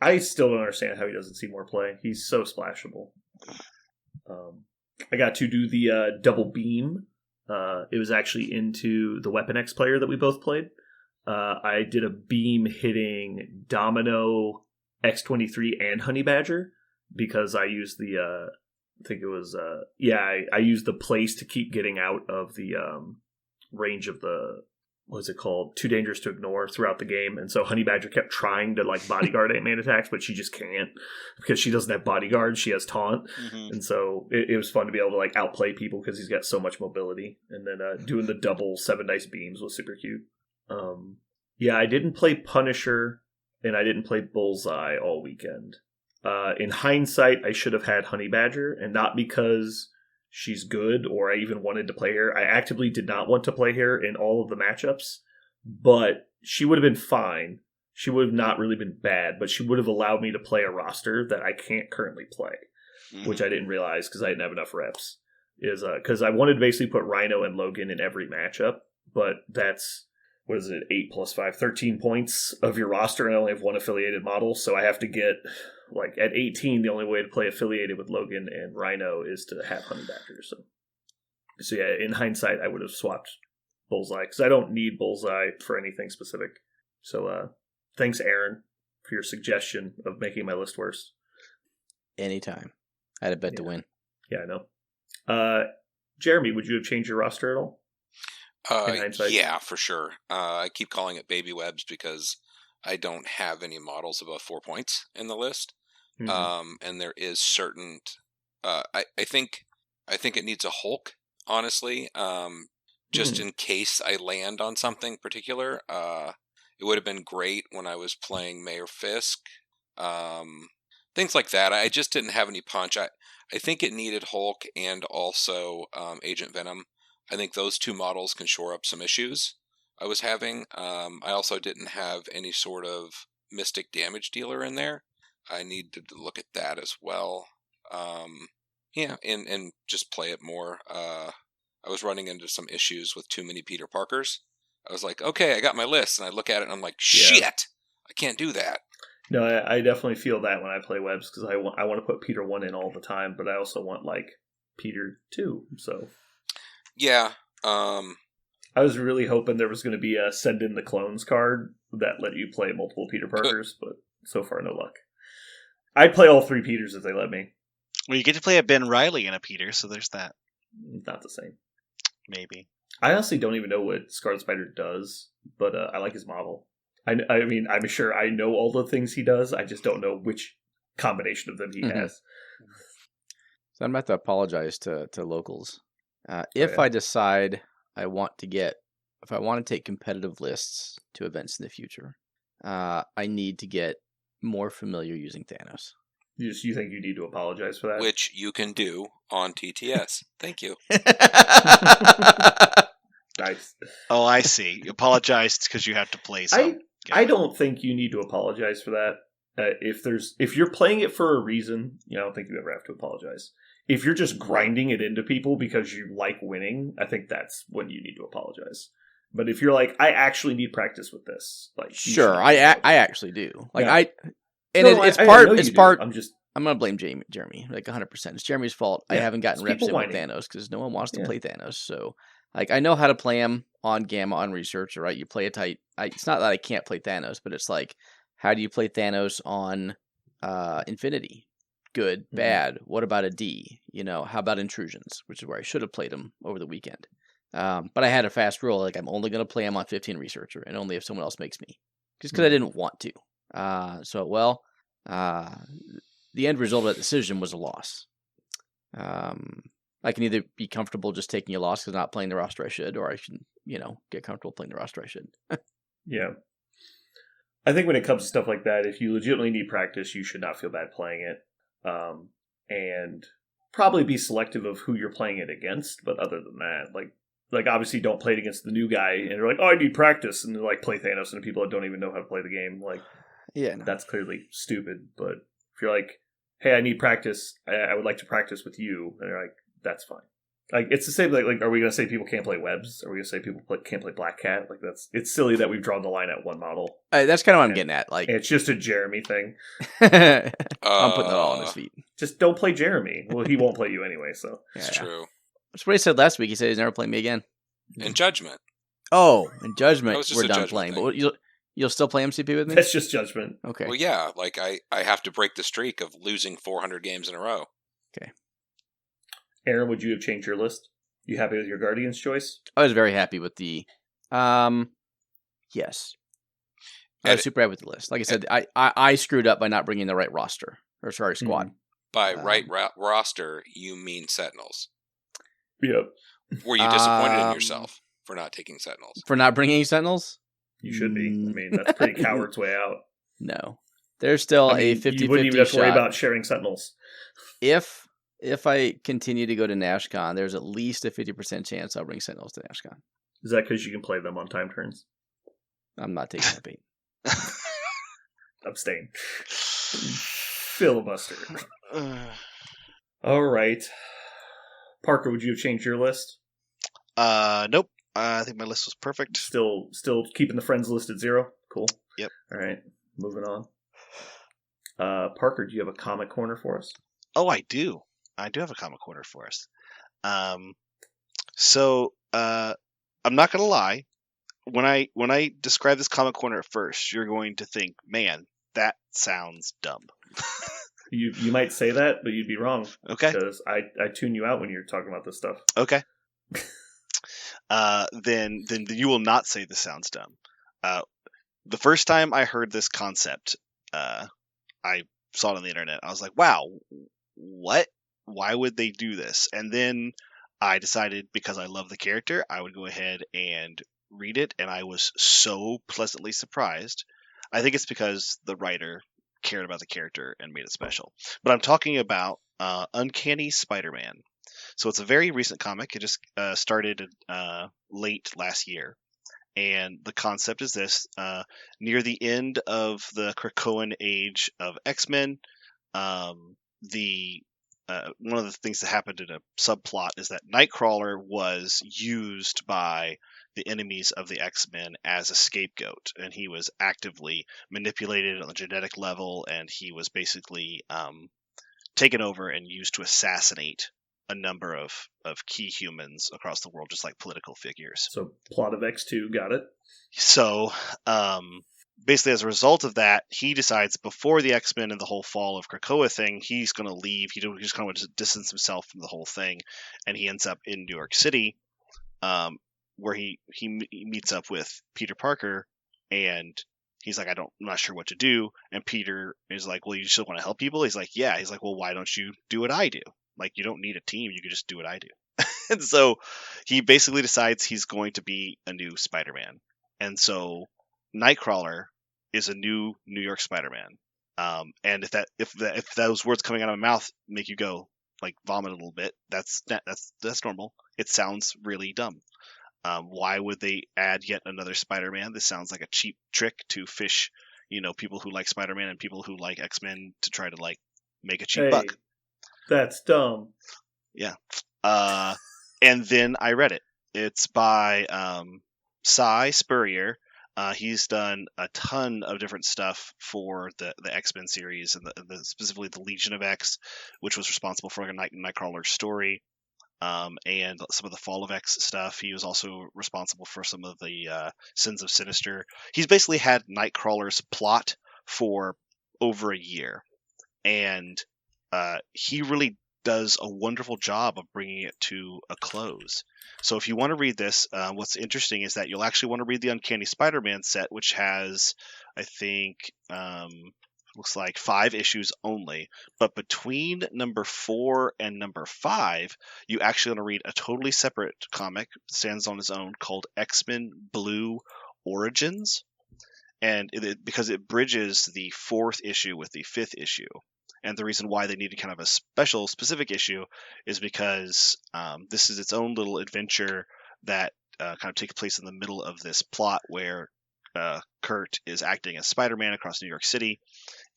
I still don't understand how he doesn't see more play. He's so splashable. I got to do the double beam. It was actually into the Weapon X player that we both played. I did a beam hitting Domino, X-23, and Honey Badger because I used the I used the place to keep getting out of the range of the, what is it called? Too dangerous to ignore throughout the game. And so Honey Badger kept trying to bodyguard Ant-Man attacks, but she just can't because she doesn't have bodyguard. She has taunt. Mm-hmm. And so it was fun to be able to outplay people because he's got so much mobility. And then doing the double 7 dice beams was super cute. I didn't play Punisher and I didn't play Bullseye all weekend. In hindsight, I should have had Honey Badger, and not because she's good or I even wanted to play her. I actively did not want to play her in all of the matchups, but she would have been fine. She would have not really been bad, but she would have allowed me to play a roster that I can't currently play, which I didn't realize because I didn't have enough reps. Because I wanted to basically put Rhino and Logan in every matchup, but that's, 8 + 5, 13 points of your roster, and I only have one affiliated model, so I have to get, at 18, the only way to play affiliated with Logan and Rhino is to have Honey Badger. So yeah, in hindsight, I would have swapped Bullseye, because I don't need Bullseye for anything specific. So thanks, Aaron, for your suggestion of making my list worse. Anytime. I had a bet to win. Yeah, I know. Jeremy, would you have changed your roster at all? Yeah, for sure. I keep calling it baby webs because I don't have any models above 4 points in the list. Mm-hmm. And there is certain, I think it needs a Hulk, honestly, just in case I land on something particular. It would have been great when I was playing Mayor Fisk, Things like that. I just didn't have any punch. I think it needed Hulk and also Agent Venom. I think those two models can shore up some issues I was having. I also didn't have any sort of Mystic damage dealer in there. I needed to look at that as well. Yeah, and just play it more. I was running into some issues with too many Peter Parkers. I was like, okay, I got my list, and I look at it, and I'm like, shit, I can't do that. No, I definitely feel that when I play webs, because I want to put Peter 1 in all the time, but I also want, like, Peter 2, so... Yeah. I was really hoping there was going to be a send in the clones card that let you play multiple Peter Parkers, but so far no luck. I'd play all 3 Peters if they let me. Well, you get to play a Ben Reilly and a Peter, so there's that. Not the same. Maybe. I honestly don't even know what Scarlet Spider does, but I like his model. I mean, I'm sure I know all the things he does. I just don't know which combination of them he has. So I'm about to apologize to locals. If I decide I want to take competitive lists to events in the future, I need to get more familiar using Thanos. You think you need to apologize for that? Which you can do on TTS. Thank you. Nice. Oh, I see. You apologized because you have to play some. I don't think you need to apologize for that. If you're playing it for a reason, I don't think you ever have to apologize. If you're just grinding it into people because you like winning, I think that's when you need to apologize. But if you're like, I actually need practice with this, like, sure, I actually do. Like yeah. It's part. I'm gonna blame Jeremy, like 100%. It's Jeremy's fault. Yeah, I haven't gotten reps in with Thanos because no one wants to play Thanos. So, like, I know how to play him on Gamma on Researcher, right? You play a tight. It's not that I can't play Thanos, but it's like, how do you play Thanos on Infinity? Good, bad. What about a D? How about Intrusions, which is where I should have played him over the weekend. But I had a fast rule, like, I'm only going to play him on 15 Researcher, and only if someone else makes me, just because I didn't want to. The end result of that decision was a loss. I can either be comfortable just taking a loss because not playing the roster I should, or I should, get comfortable playing the roster I should. Yeah. I think when it comes to stuff like that, if you legitimately need practice, you should not feel bad playing it. And probably be selective of who you're playing it against. But other than that, like obviously don't play it against the new guy and you're like, oh, I need practice, and like play Thanos and people that don't even know how to play the game. Like, that's clearly stupid. But if you're like, hey, I need practice, I would like to practice with you, and you're like, that's fine. Like, it's the same. Like, are we going to say people can't play webs? Are we going to say people can't play Black Cat? Like, it's silly that we've drawn the line at one model. That's kind of what I'm getting at. Like, it's just a Jeremy thing. I'm putting it all on his feet. Just don't play Jeremy. Well, he won't play you anyway. So it's true. That's what he said last week. He said he's never playing me again. In Judgment. Oh, in Judgment, we're done playing. Thing. But you'll still play MCP with me? That's just Judgment. Okay. Well, yeah. Like I have to break the streak of losing 400 games in a row. Okay. Aaron, would you have changed your list? You happy with your Guardian's choice? I was very happy with the... Yes. I was super happy with the list. Like I said, I screwed up by not bringing the right roster. Or, sorry, squad. By roster, you mean Sentinels. Yep. Were you disappointed in yourself for not taking Sentinels? For not bringing Sentinels? You should be. I mean, that's pretty coward's way out. No. There's still a 50-50 You wouldn't even have to worry shot. about sharing Sentinels. If I continue to go to NashCon, there's at least a 50% chance I'll bring Sentinels to NashCon. Is that because you can play them on time turns? I'm not taking that bait. Abstain. Filibuster. All right. Parker, would you have changed your list? Nope. I think my list was perfect. Still keeping the friends list at 0? Cool. Yep. All right. Moving on. Parker, do you have a comic corner for us? Oh, I do. I do have a comic corner for us. So I'm not gonna lie. When I describe this comic corner at first, you're going to think, "Man, that sounds dumb." You might say that, but you'd be wrong. Okay. Because I tune you out when you're talking about this stuff. Okay. Then you will not say this sounds dumb. The first time I heard this concept, I saw it on the internet. I was like, "Wow, what? Why would they do this?" And then I decided, because I love the character, I would go ahead and read it, and I was so pleasantly surprised. I think it's because the writer cared about the character and made it special. But I'm talking about Uncanny Spider-Man. So it's a very recent comic. It just started late last year. And the concept is this. Near the end of the Krakoan age of X-Men, one of the things that happened in a subplot is that Nightcrawler was used by the enemies of the X-Men as a scapegoat, and he was actively manipulated on the genetic level, and he was basically taken over and used to assassinate a number of key humans across the world, just like political figures. So plot of X2, got it. So basically, as a result of that, he decides before the X-Men and the whole fall of Krakoa thing, he's going to leave. He just kind of want to distance himself from the whole thing, and he ends up in New York City, where he meets up with Peter Parker, and he's like, I'm not sure what to do. And Peter is like, well, you still want to help people? He's like, yeah. He's like, well, why don't you do what I do? Like, you don't need a team. You can just do what I do. And so he basically decides he's going to be a new Spider-Man. And so Nightcrawler is a new New York Spider-Man. And if those words coming out of my mouth make you go like vomit a little bit, that's normal. It sounds really dumb. Why would they add yet another Spider-Man? This sounds like a cheap trick to fish, people who like Spider-Man and people who like X-Men to try to like make a cheap buck. That's dumb. Yeah. And then I read it. It's by Cy Spurrier. He's done a ton of different stuff for the X-Men series, and specifically the Legion of X, which was responsible for like a Nightcrawler story, and some of the Fall of X stuff. He was also responsible for some of the Sins of Sinister. He's basically had Nightcrawler's plot for over a year, and he really does a wonderful job of bringing it to a close. So if you want to read this, what's interesting is that you'll actually want to read the Uncanny Spider-Man set, which has, I think, looks like 5 issues only. But between number 4 and number 5, you actually want to read a totally separate comic, stands on its own, called X-Men Blue Origins. And because it bridges the 4th issue with the 5th issue. And the reason why they needed kind of a specific issue is because this is its own little adventure that kind of takes place in the middle of this plot where Kurt is acting as Spider-Man across New York City,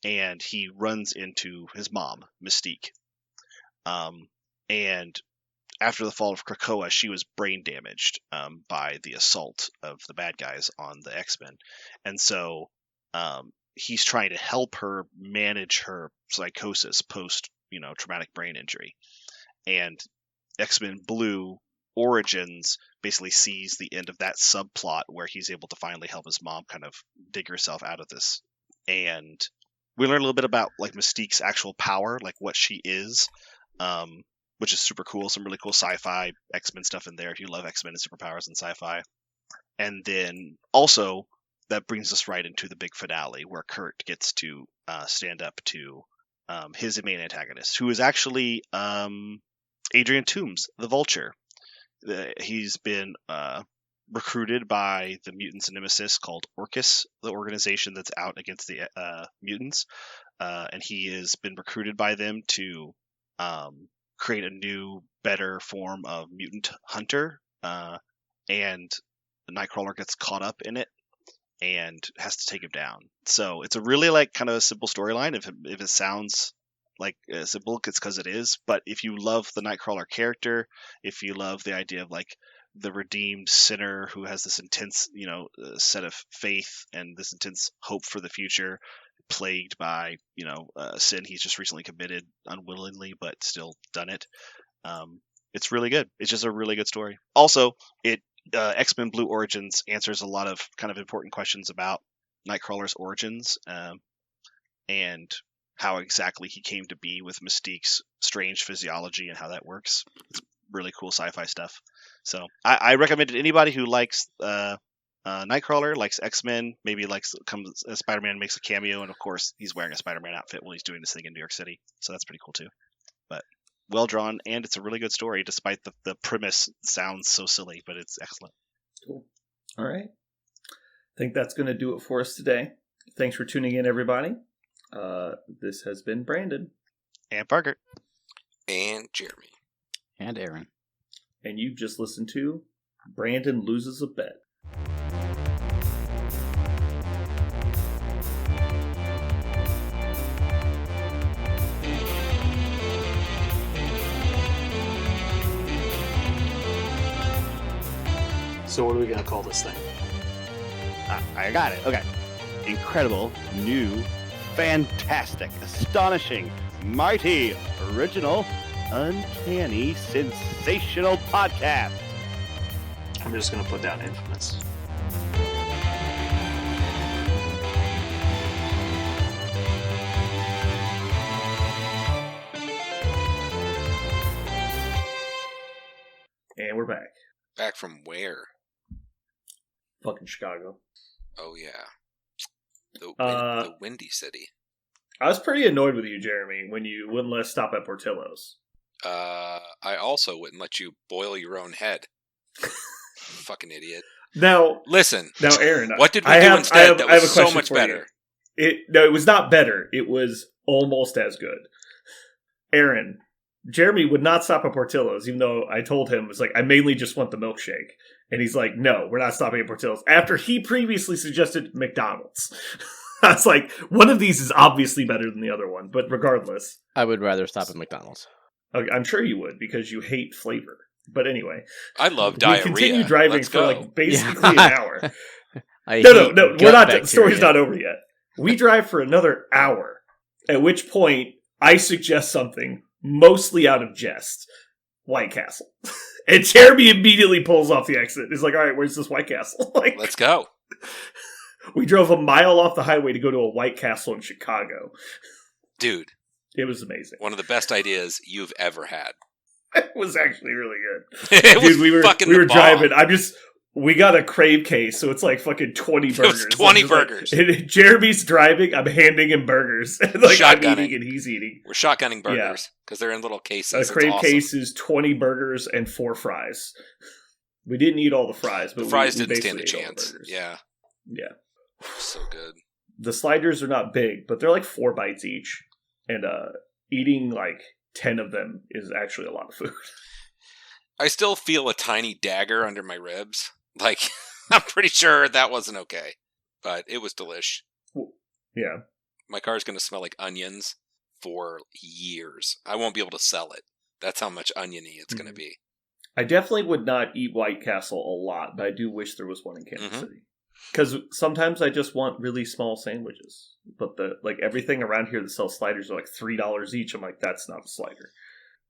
and he runs into his mom, Mystique. And after the fall of Krakoa, she was brain damaged by the assault of the bad guys on the X-Men. And so he's trying to help her manage her psychosis post, traumatic brain injury. And X-Men Blue Origins basically sees the end of that subplot where he's able to finally help his mom kind of dig herself out of this. And we learn a little bit about like Mystique's actual power, like what she is, which is super cool. Some really cool sci-fi X-Men stuff in there if you love X-Men and superpowers and sci-fi. And then also that brings us right into the big finale where Kurt gets to stand up to his main antagonist, who is actually Adrian Toomes, the Vulture. He's been recruited by the mutants in Nemesis called Orcus, the organization that's out against the mutants. And he has been recruited by them to create a new, better form of mutant hunter. And Nightcrawler gets caught up in it and has to take him down. So it's a really like kind of a simple storyline. If it sounds like simple, it's because it is. But if you love the Nightcrawler character, if you love the idea of like the redeemed sinner who has this intense, set of faith and this intense hope for the future, plagued by sin he's just recently committed unwillingly, but still done it. It's really good. It's just a really good story. Also, X-Men Blue Origins answers a lot of kind of important questions about Nightcrawler's origins and how exactly he came to be with Mystique's strange physiology and how that works. It's really cool sci-fi stuff. So I recommend it to anybody who likes Nightcrawler, likes X-Men, maybe likes Spider-Man makes a cameo, and of course he's wearing a Spider-Man outfit while he's doing this thing in New York City. So that's pretty cool too. But well drawn, and it's a really good story, despite the premise sounds so silly, but it's excellent. Cool. All right. I think that's going to do it for us today. Thanks for tuning in, everybody. This has been Brandon. And Parker. And Jeremy. And Aaron. And you've just listened to Brandon Loses a Bet. So what are we going to call this thing? I got it. Okay. Incredible, new, fantastic, astonishing, mighty, original, uncanny, sensational podcast. I'm just going to put down infamous. And we're back. Back from where? Fucking Chicago. Oh, yeah. The Windy City. I was pretty annoyed with you, Jeremy, when you wouldn't let us stop at Portillo's. I also wouldn't let you boil your own head. Fucking idiot. Now, Aaron, what did we do instead that was so much better? It was not better. It was almost as good. Aaron, Jeremy would not stop at Portillo's, even though I told him, it's like, I mainly just want the milkshake. And he's like, no, we're not stopping at Portillo's. After he previously suggested McDonald's. I was like, one of these is obviously better than the other one, but regardless. I would rather stop at McDonald's. Okay, I'm sure you would, because you hate flavor. But anyway. I love diarrhea. We continue driving Let's for go. like basically an hour. No, we're not. The story's not over yet. We drive for another hour, at which point I suggest something mostly out of jest. White Castle. And Jeremy immediately pulls off the exit. He's like, all right, where's this White Castle? Like, let's go. We drove a mile off the highway to go to a White Castle in Chicago. Dude. It was amazing. One of the best ideas you've ever had. It was actually really good. Dude, we were driving. We got a Crave case, so it's like fucking 20 burgers. It was 20 burgers. Like, Jeremy's driving, I'm handing him burgers. Like, I'm eating and he's eating. We're shotgunning burgers, because they're in little cases. A Crave case is 20 burgers and 4 fries. We didn't eat all the fries, but the fries we didn't stand a ate chance. Yeah. Yeah. So good. The sliders are not big, but they're like 4 bites each. And eating like 10 of them is actually a lot of food. I still feel a tiny dagger under my ribs. Like, I'm pretty sure that wasn't okay. But it was delish. Yeah. My car's going to smell like onions for years. I won't be able to sell it. That's how much oniony it's going to be. I definitely would not eat White Castle a lot, but I do wish there was one in Kansas City. Because sometimes I just want really small sandwiches. But everything around here that sells sliders are like $3 each. I'm like, that's not a slider.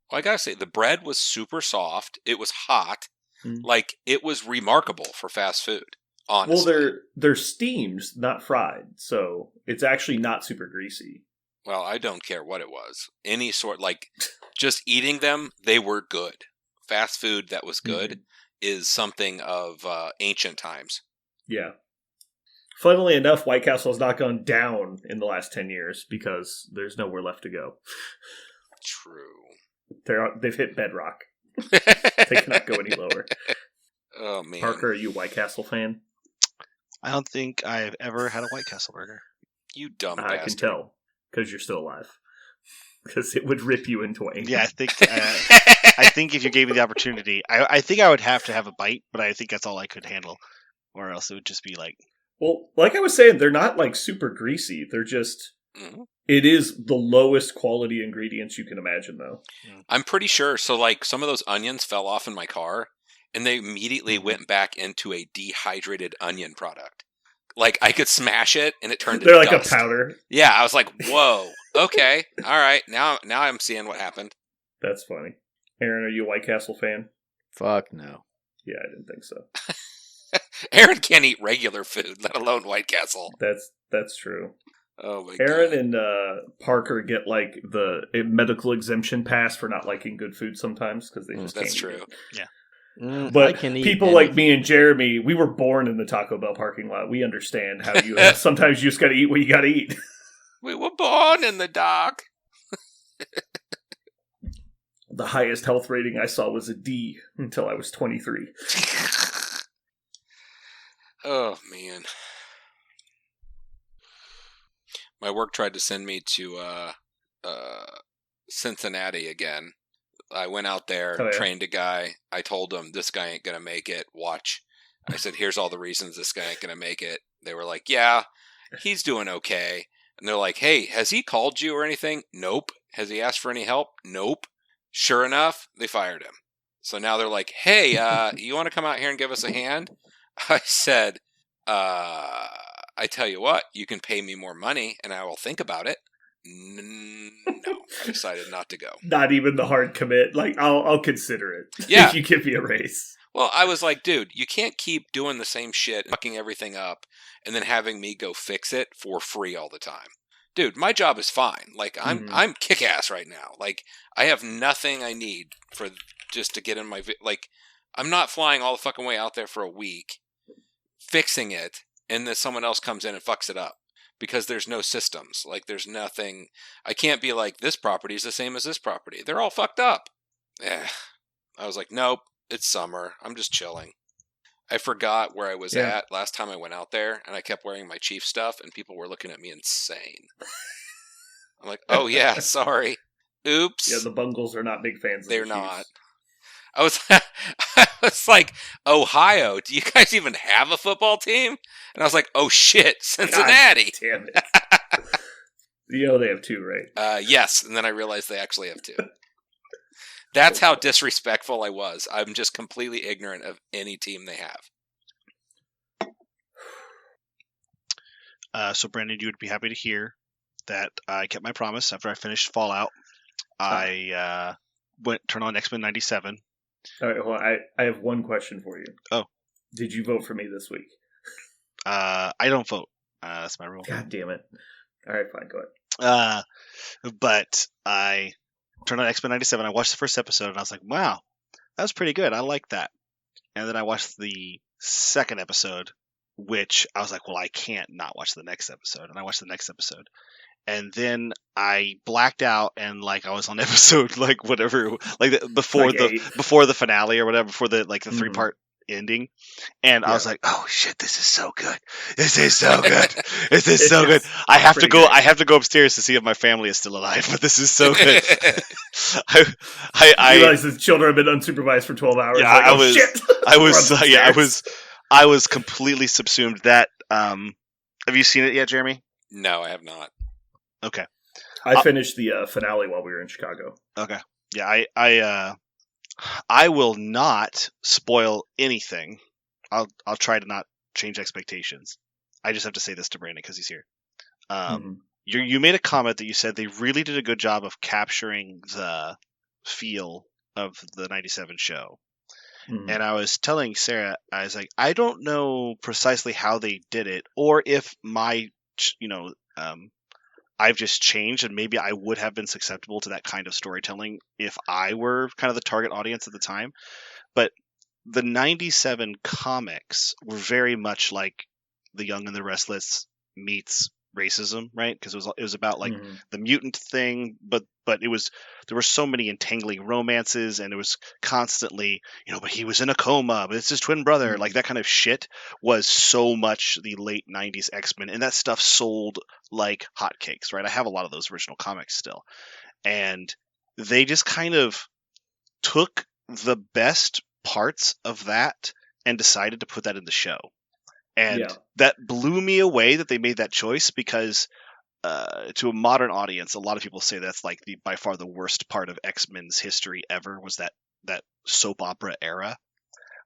Well, I gotta say, the bread was super soft. It was hot. Like, it was remarkable for fast food, honestly. Well, they're steamed, not fried. So it's actually not super greasy. Well, I don't care what it was. Any sort, just eating them, they were good. Fast food that was good is something of ancient times. Yeah. Funnily enough, White Castle has not gone down in the last 10 years because there's nowhere left to go. True. They've hit bedrock. They cannot go any lower. Oh, man. Parker, are you a White Castle fan? I don't think I've ever had a White Castle burger. You dumb I bastard. can tell, because you're still alive. Because it would rip you in twain. Yeah, I think if you gave me the opportunity, I think I would have to have a bite, but I think that's all I could handle. Or else it would just be like... Well, like I was saying, they're not super greasy. They're just... It is the lowest quality ingredients you can imagine, though. I'm pretty sure. So, some of those onions fell off in my car, and they immediately went back into a dehydrated onion product. Like, I could smash it, and it turned into They're like dust. a powder. Yeah, I was like, whoa, okay, all right, now I'm seeing what happened. That's funny. Aaron, are you a White Castle fan? Fuck no. Yeah, I didn't think so. Aaron can't eat regular food, let alone White Castle. That's true. Oh my Aaron God. and Parker get a medical exemption pass for not liking good food sometimes because they just That's can't true. Eat it. Yeah. But people like me and Jeremy, we were born in the Taco Bell parking lot. We understand how you sometimes you just got to eat what you got to eat. We were born in the dark. The highest health rating I saw was a D until I was 23. Oh man. My work tried to send me to Cincinnati again. I went out there, trained a guy. I told him, this guy ain't going to make it. Watch. I said, here's all the reasons this guy ain't going to make it. They were like, yeah, he's doing okay. And they're like, hey, has he called you or anything? Nope. Has he asked for any help? Nope. Sure enough, they fired him. So now they're like, hey, you want to come out here and give us a hand? I said, I tell you what, you can pay me more money and I will think about it. No, I decided not to go. Not even the hard commit. Like, I'll consider it. Yeah. If you give me a raise. Well, I was like, dude, you can't keep doing the same shit, fucking everything up, and then having me go fix it for free all the time. Dude, my job is fine. Like, I'm kick-ass right now. Like, I have nothing I need for just to get in my... Like, I'm not flying all the fucking way out there for a week, fixing it, and then someone else comes in and fucks it up. Because there's no systems. Like, there's nothing... I can't be like, this property is the same as this property. They're all fucked up. I was like, nope, it's summer. I'm just chilling. I forgot where I was at last time I went out there, and I kept wearing my chief stuff, and people were looking at me insane. I'm like, oh yeah, sorry. Oops. Yeah, the Bungles are not big fans of They're the not. Chiefs. I was like, Ohio, do you guys even have a football team? And I was like, oh shit, Cincinnati. God damn it. You know they have two, right? Yes, and then I realized they actually have two. That's how disrespectful I was. I'm just completely ignorant of any team they have. So, Brandon, you would be happy to hear that I kept my promise. After I finished Fallout, I turned on X-Men 97. All right, well, I have one question for you. Oh. Did you vote for me this week? I don't vote. That's my rule. God damn it. All right, fine, go ahead. But I turned on X-Men 97. I watched the first episode, and I was like, wow, that was pretty good. I like that. And then I watched the second episode, which I was like, well, I can't not watch the next episode. And I watched the next episode. And then I blacked out, and like I was on episode like whatever, like before the finale or whatever, before the 3-part ending, and I was like, oh shit, this is so good. This is so good. This is so good. I have to go. Good. I have to go upstairs to see if my family is still alive. But this is so good. I realize the children have been unsupervised for 12 hours. Yeah, like, shit. I was completely subsumed. That have you seen it yet, Jeremy? No, I have not. Okay. I finished the finale while we were in Chicago. Okay. Yeah, I will not spoil anything. I'll try to not change expectations. I just have to say this to Brandon because he's here. You made a comment that you said they really did a good job of capturing the feel of the 97 show. And I was telling Sarah, I was like, I don't know precisely how they did it, or if my, I've just changed, and maybe I would have been susceptible to that kind of storytelling if I were kind of the target audience at the time. But the 97 comics were very much like The Young and the Restless meets racism, right? Because it was about like the mutant thing, but there were so many entangling romances, and it was constantly, but he was in a coma, but it's his twin brother. Like that kind of shit was so much the late 90s X-Men, and that stuff sold like hotcakes, right? I have a lot of those original comics still, and they just kind of took the best parts of that and decided to put that in the show. And that blew me away that they made that choice, because to a modern audience, a lot of people say that's like by far the worst part of X-Men's history ever, was that soap opera era.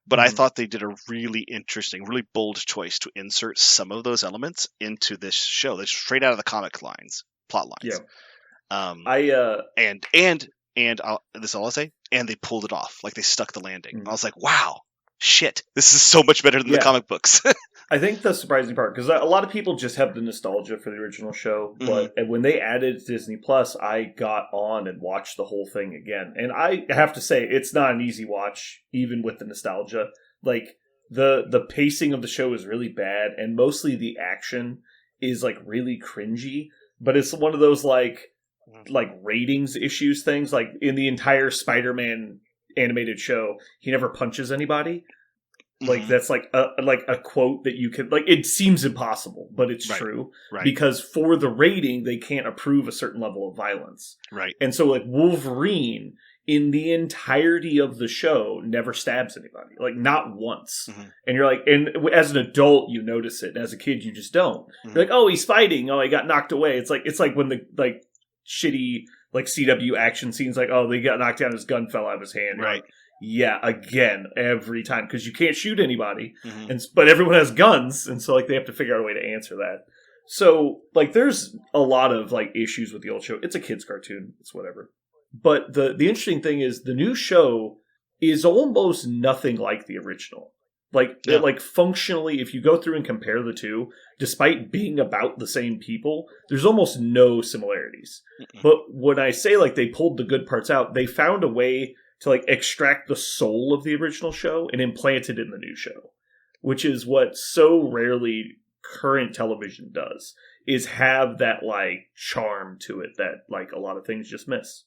But I thought they did a really interesting, really bold choice to insert some of those elements into this show. That's straight out of the comic plot lines. Yeah. And this is all I'll say. And they pulled it off. Like they stuck the landing. I was like, wow. Shit, this is so much better than the comic books. I think the surprising part, because a lot of people just have the nostalgia for the original show, but when they added Disney Plus, I got on and watched the whole thing again. And I have to say, it's not an easy watch, even with the nostalgia. Like, the pacing of the show is really bad, and mostly the action is, like, really cringy. But it's one of those, like ratings issues things. Like, in the entire Spider-Man animated show, he never punches anybody. Like that's like a quote that you can like. It seems impossible, but it's true because for the rating they can't approve a certain level of violence. Right. And so like Wolverine in the entirety of the show never stabs anybody, like not once. And you're like, and as an adult you notice it, and as a kid you just don't. You're like, oh, he's fighting, oh, he got knocked away. It's like when the like shitty like CW action scenes, like, oh, they got knocked down, his gun fell out of his hand. Right. Like, yeah, again, every time, because you can't shoot anybody, but everyone has guns, and so like they have to figure out a way to answer that. So like there's a lot of like issues with the old show. It's a kid's cartoon, it's whatever. But the interesting thing is the new show is almost nothing like the original. Like like functionally, if you go through and compare the two, despite being about the same people, there's almost no similarities. But when I say like they pulled the good parts out, they found a way to like extract the soul of the original show and implant it in the new show, which is what so rarely current television does, is have that like charm to it that like a lot of things just miss.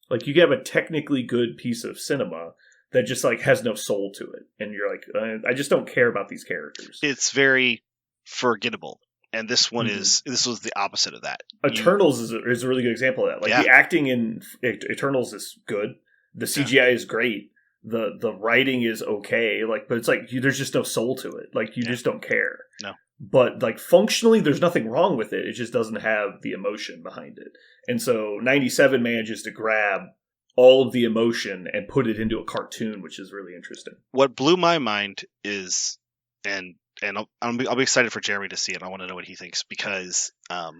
Like you have a technically good piece of cinema that just like has no soul to it, and you're like, I just don't care about these characters. It's very forgettable, and this one this was the opposite of that. Eternals is a really good example of that. Like the acting in Eternals is good, the CGI is great, the writing is okay, like, but it's like there's just no soul to it. Like you just don't care. No. But like functionally, there's nothing wrong with it. It just doesn't have the emotion behind it. And so 97 manages to grab all of the emotion and put it into a cartoon, which is really interesting. What blew my mind is, and I'll be excited for Jeremy to see it. I want to know what he thinks, because I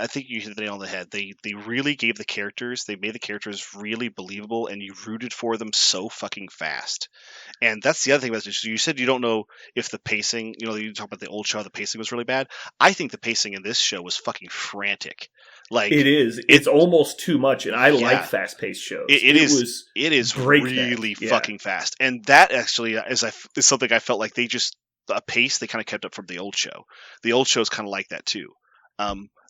think you hit the nail on the head. They really gave the characters, they made the characters really believable, and you rooted for them so fucking fast. And that's the other thing about this. You said you don't know if the pacing, you talk about the old show, the pacing was really bad. I think the pacing in this show was fucking frantic. Like it is. It's almost too much, and I like fast-paced shows. It is really fucking fast. And that actually is something I felt like they just, a pace they kind of kept up from the old show. The old show's kind of like that too.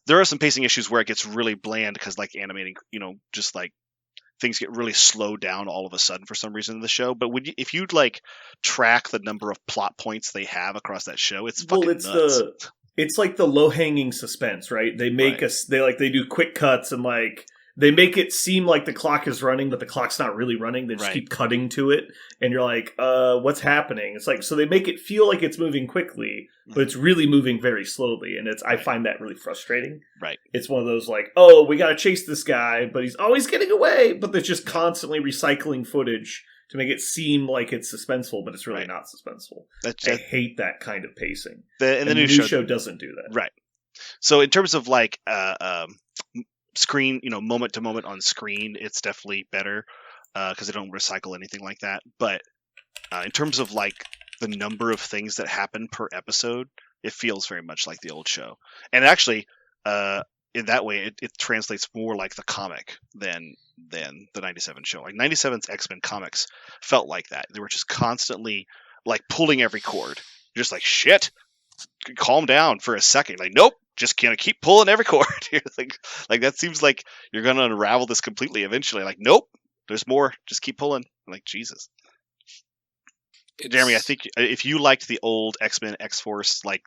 There are some pacing issues where it gets really bland because like animating, just like things get really slowed down all of a sudden for some reason in the show. But if you'd like track the number of plot points they have across that show, it's fucking nuts. It's like the low-hanging suspense, right? They make us, they do quick cuts and like they make it seem like the clock is running, but the clock's not really running. They just keep cutting to it, and you're like, what's happening? It's like, so they make it feel like it's moving quickly, but it's really moving very slowly, and I find that really frustrating. Right. It's one of those like, oh, we gotta chase this guy, but he's always getting away, but they're just constantly recycling footage to make it seem like it's suspenseful, but it's really not suspenseful. I hate that kind of pacing. And the new show doesn't do that. Right. So in terms of like screen, moment to moment on screen, it's definitely better because they don't recycle anything like that. But in terms of like the number of things that happen per episode, it feels very much like the old show. And actually, in that way, it translates more like the comic than the 97 show. Like 97's X-Men comics felt like that. They were just constantly like pulling every cord. You're just like, shit, calm down for a second. Like, nope, just gonna keep pulling every cord. You're like that seems like you're gonna unravel this completely eventually. Like, nope, there's more. Just keep pulling. I'm like, Jesus. Jeremy, I think if you liked the old X-Men, X-Force, like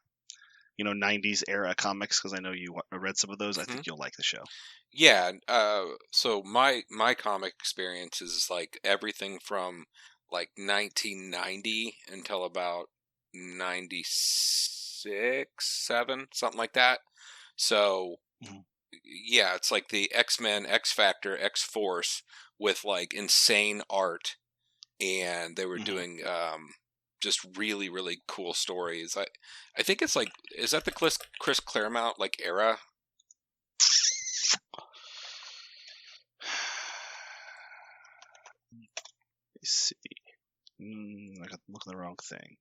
90s era comics, because I know you read some of those, I think you'll like the show. Yeah. So my comic experience is like everything from like 1990 until about 96, 7, something like that. So yeah, it's like the X-Men, X-Factor, X-Force with like insane art, and they were doing just really, really cool stories. I think it's like, is that the Chris Claremont like era? Let's see. I'm looking at the wrong thing.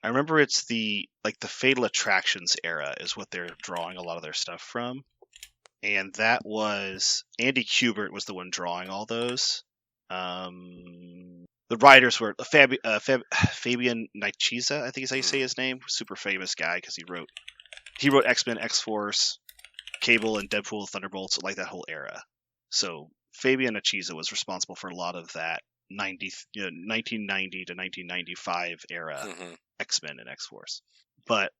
I remember it's the Fatal Attractions era is what they're drawing a lot of their stuff from, and that was Andy Kubert was the one drawing all those. The writers were Fabian Nicieza, I think is how you say his name. Super famous guy because he wrote X-Men, X-Force, Cable, and Deadpool, Thunderbolts, like that whole era. So Fabian Achiza was responsible for a lot of that 1990 to 1995 era Mm-hmm. X-Men and X-Force. But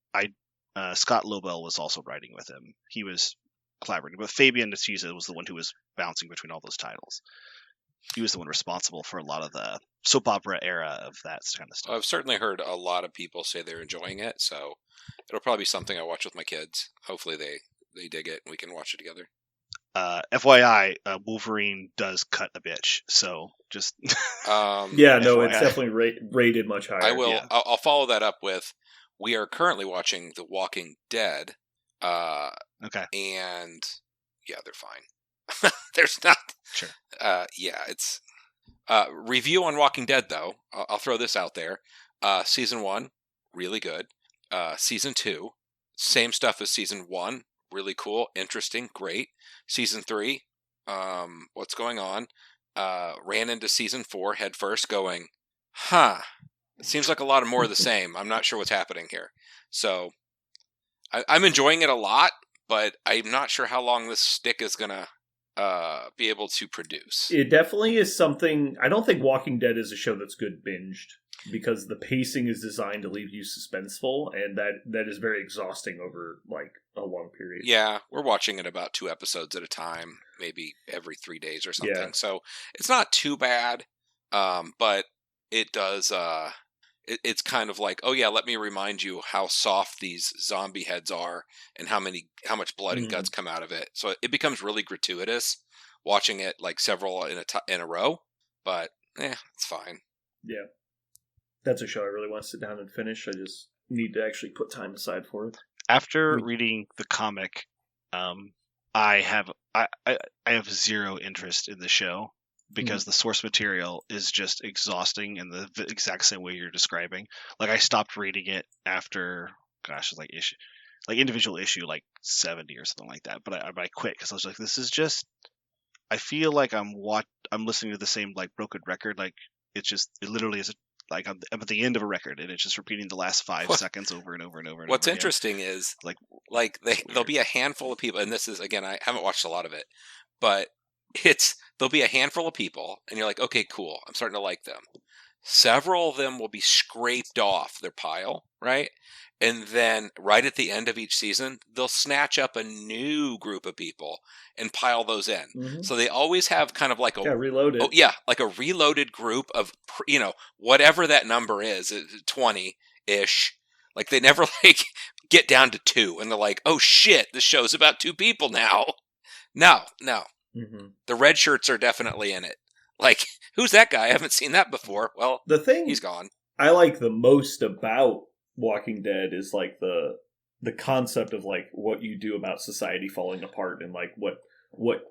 Scott Lobel was also writing with him. He was collaborating, but Fabian Achiza was the one who was bouncing between all those titles. He was the one responsible for a lot of the soap opera era of that kind of stuff. I've certainly heard a lot of people say they're enjoying it, so it'll probably be something I watch with my kids. Hopefully they dig it and we can watch it together. FYI, Wolverine does cut a bitch, so just Yeah, no, FYI. it's definitely rated much higher. I will. Yeah. I'll follow that up with. We are currently watching The Walking Dead. Okay. And yeah, they're fine. There's not. Sure. Yeah, it's review on Walking Dead though. I'll throw this out there. Season 1, really good. Season 2, same stuff as season 1. Really cool, interesting, great. Season 3, what's going on? Ran into season 4 head first going, it seems like a lot of more of the same. I'm not sure what's happening here. So I'm enjoying it a lot, but I'm not sure how long this stick is going to be able to produce. It definitely is something. I don't think Walking Dead is a show that's good binged, because the pacing is designed to leave you suspenseful, and that is very exhausting over like a long period. Yeah, we're watching it about 2 episodes at a time, maybe every 3 days or something. Yeah. So it's not too bad, but it does. It's kind of like, oh yeah, let me remind you how soft these zombie heads are, and how much blood and guts come out of it. So it becomes really gratuitous watching it like several in a row. But it's fine. Yeah. That's a show I really want to sit down and finish. I just need to actually put time aside for it. After reading the comic, I have zero interest in the show because the source material is just exhausting in the exact same way you're describing. Like I stopped reading it after, like individual issue like 70 or something like that. But I quit because I was like, this is just. I feel like I'm listening to the same like broken record. Like it literally is. Like I'm at the end of a record, and it's just repeating the last 5 seconds over and over and over. And What's over again. interesting is like there'll be a handful of people, and this is again, I haven't watched a lot of it, but there'll be a handful of people, and you're like, okay, cool, I'm starting to like them. Several of them will be scraped off their pile, right? And then right at the end of each season, they'll snatch up a new group of people and pile those in. Mm-hmm. So they always have kind of like reloaded. Oh yeah, like a reloaded group of whatever that number is, 20-ish. Like they never like get down to 2, and they're like, oh shit, this show's about 2 people now. No. Mm-hmm. The red shirts are definitely in it. Like, who's that guy? I haven't seen that before. Well, the thing he's gone. I like the most about Walking Dead is like the concept of like what you do about society falling apart, and like what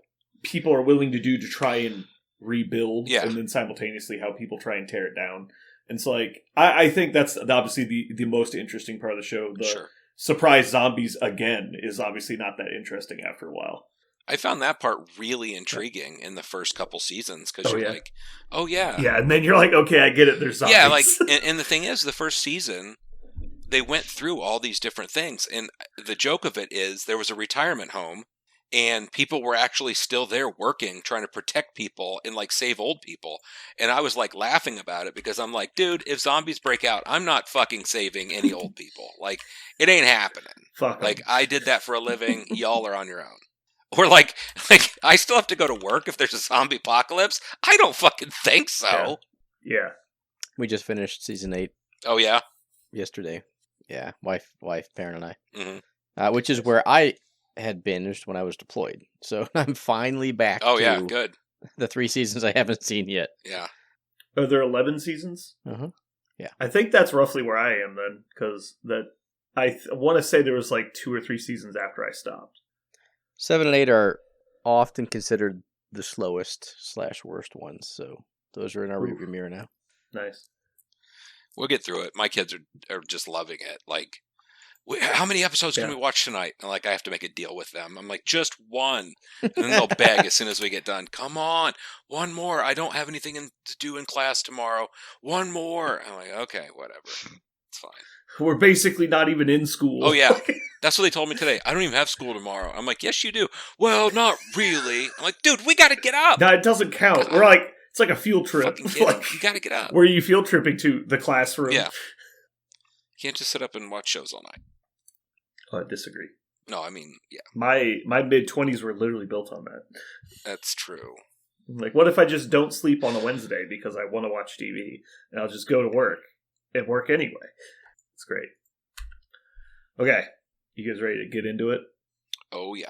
people are willing to do to try and rebuild, and then simultaneously how people try and tear it down. And so like I think that's obviously the most interesting part of the show. The surprise zombies again is obviously not that interesting after a while. I found that part really intriguing in the first couple seasons, because you're like, oh yeah. Yeah, and then you're like, okay, I get it, there's zombies. Yeah, like, and the thing is, the first season, they went through all these different things, and the joke of it is there was a retirement home, and people were actually still there working, trying to protect people and like save old people. And I was like laughing about it because I'm like, dude, if zombies break out, I'm not fucking saving any old people. Like, it ain't happening. Fuck like, 'em. I did that for a living. Y'all are on your own. Or like I still have to go to work if there's a zombie apocalypse? I don't fucking think so. Yeah. We just finished season 8. Oh yeah? Yesterday. Yeah, wife, Perrin and I. Mm-hmm. Which is where I had binged when I was deployed. So I'm finally back to good. The 3 seasons I haven't seen yet. Yeah. Are there 11 seasons? Uh-huh. Yeah. I think that's roughly where I am then, because I want to say there was like 2 or 3 seasons after I stopped. 7 and 8 are often considered the slowest / worst ones, so those are in our rearview mirror now. Nice. We'll get through it. My kids are just loving it. Like, how many episodes can we watch tonight? And like, I have to make a deal with them. I'm like, just 1. And then they'll beg as soon as we get done. Come on, 1 more. I don't have anything to do in class tomorrow. 1 more. I'm like, okay, whatever. It's fine. We're basically not even in school. Oh, yeah. That's what they told me today. I don't even have school tomorrow. I'm like, yes, you do. Well, not really. I'm like, dude, we got to get up. No, it doesn't count. We're like, it's like a field trip. Fucking get up. You got to get up. Where are you field tripping to? The classroom? Yeah. You can't just sit up and watch shows all night. Oh, I disagree. No, I mean, yeah. My mid-20s were literally built on that. That's true. Like, what if I just don't sleep on a Wednesday because I want to watch TV, and I'll just go to work and work anyway? It's great. Okay. You guys ready to get into it? Oh, yeah.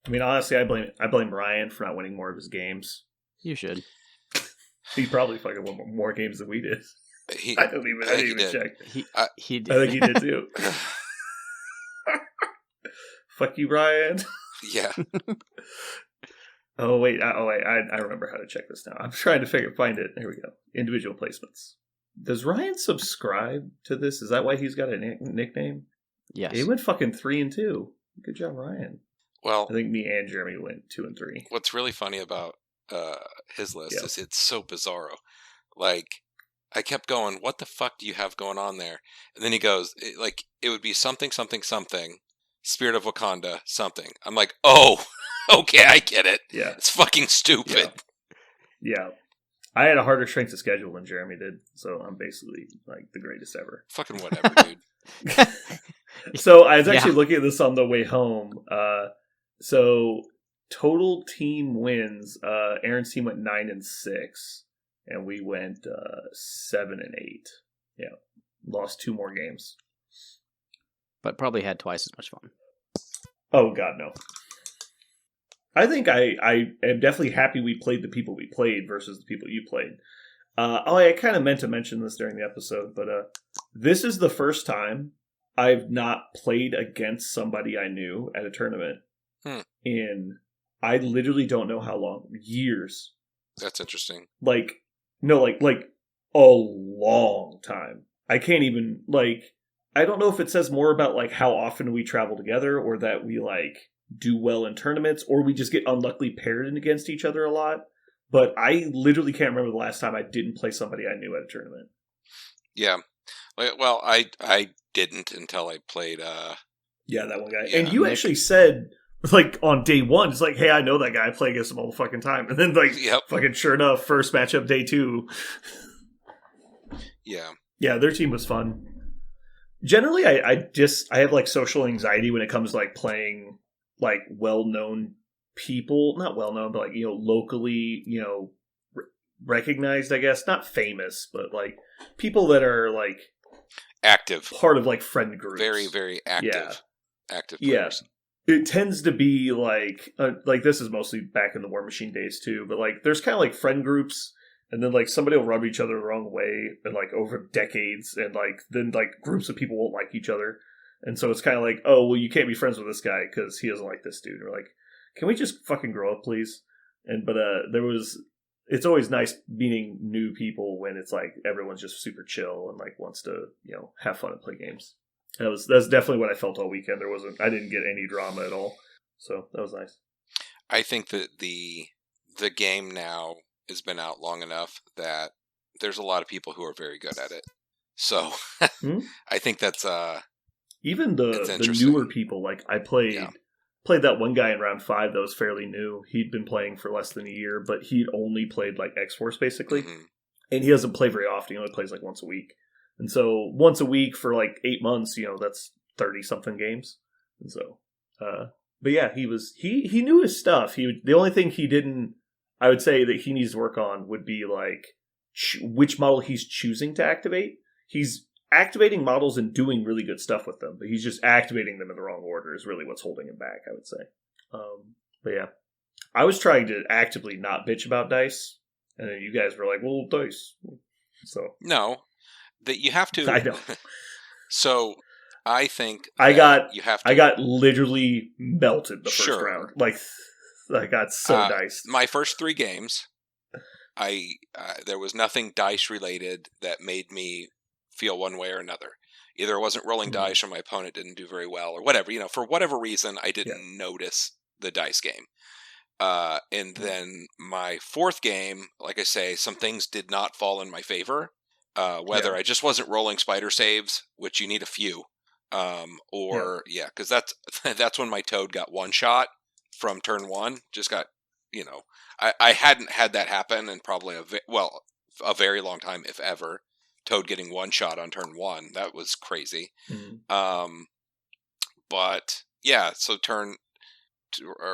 I mean, honestly, I blame Ryan for not winning more of his games. You should. He probably fucking won more games than we did. I didn't even check. He did. I think he did too. Fuck you, Ryan. Yeah. Oh wait, I remember how to check this now. I'm trying to find it. Here we go. Individual placements. Does Ryan subscribe to this? Is that why he's got a nickname? Yes. He went fucking 3 and 2. Good job, Ryan. Well, I think me and Jeremy went 2 and 3. What's really funny about his list is it's so bizarro. Like, I kept going, what the fuck do you have going on there? And then he goes, it would be something, something, something, Spirit of Wakanda, something. I'm like, oh, okay, I get it. Yeah. It's fucking stupid. Yeah. I had a harder strength of schedule than Jeremy did, so I'm basically, like, the greatest ever. Fucking whatever, dude. So, I was actually looking at this on the way home. So, total team wins. Aaron's team went 9 and 6, and we went 7 and 8. Yeah, lost 2 more games, but probably had twice as much fun. Oh God, no! I think I am definitely happy we played the people we played versus the people you played. I kind of meant to mention this during the episode, but this is the first time I've not played against somebody I knew at a tournament. In I literally don't know how long. Years. That's interesting. Like a long time. I can't even, I don't know if it says more about, how often we travel together, or that we, do well in tournaments, or we just get unluckily paired against each other a lot. But I literally can't remember the last time I didn't play somebody I knew at a tournament. Yeah. Well, I didn't until I played... Yeah, that one guy. Yeah, and you actually said... on day 1, it's hey, I know that guy. I play against him all the fucking time. And then, fucking sure enough, first matchup, day 2. Yeah. Yeah, their team was fun. Generally, I have, social anxiety when it comes to, playing, well-known people. Not well-known, but, locally, recognized, I guess. Not famous, but, people that are, active. Part of, friend groups. Very, very active. Yeah. Active players. Yeah. It tends to be this is mostly back in the War Machine days too, but there's kind of friend groups, and then somebody will rub each other the wrong way, and over decades, and then groups of people won't like each other, and so it's kind of oh, well, you can't be friends with this guy because he doesn't like this dude, or can we just fucking grow up, please? And it's always nice meeting new people when it's everyone's just super chill and wants to have fun and play games. That's definitely what I felt all weekend. I didn't get any drama at all, so that was nice. I think that the game now has been out long enough that there's a lot of people who are very good at it. So I think that's even the newer people. I played that one guy in round 5 that was fairly new. He'd been playing for less than a year, but he'd only played X-Force basically, and he doesn't play very often. He only plays once a week. And so once a week for 8 months, that's 30-something games. And so, but yeah, he knew his stuff. The only thing he didn't, I would say that he needs to work on would be which model he's choosing to activate. He's activating models and doing really good stuff with them, but he's just activating them in the wrong order is really what's holding him back, I would say. But yeah, I was trying to actively not bitch about dice, and then you guys were well, dice. So no. That you have to. I know. So I think I got literally melted the Sure. first round. I got so diced. My first 3 games, there was nothing dice related that made me feel one way or another. Either I wasn't rolling dice or my opponent didn't do very well or whatever. For whatever reason, I didn't notice the dice game. And then my fourth game, like I say, some things did not fall in my favor. Whether I just wasn't rolling spider saves, which you need a few, because that's when my toad got one shot from turn one. Just got, I hadn't had that happen in probably a very long time, if ever. Toad getting one shot on turn one, that was crazy. Mm-hmm. But yeah, so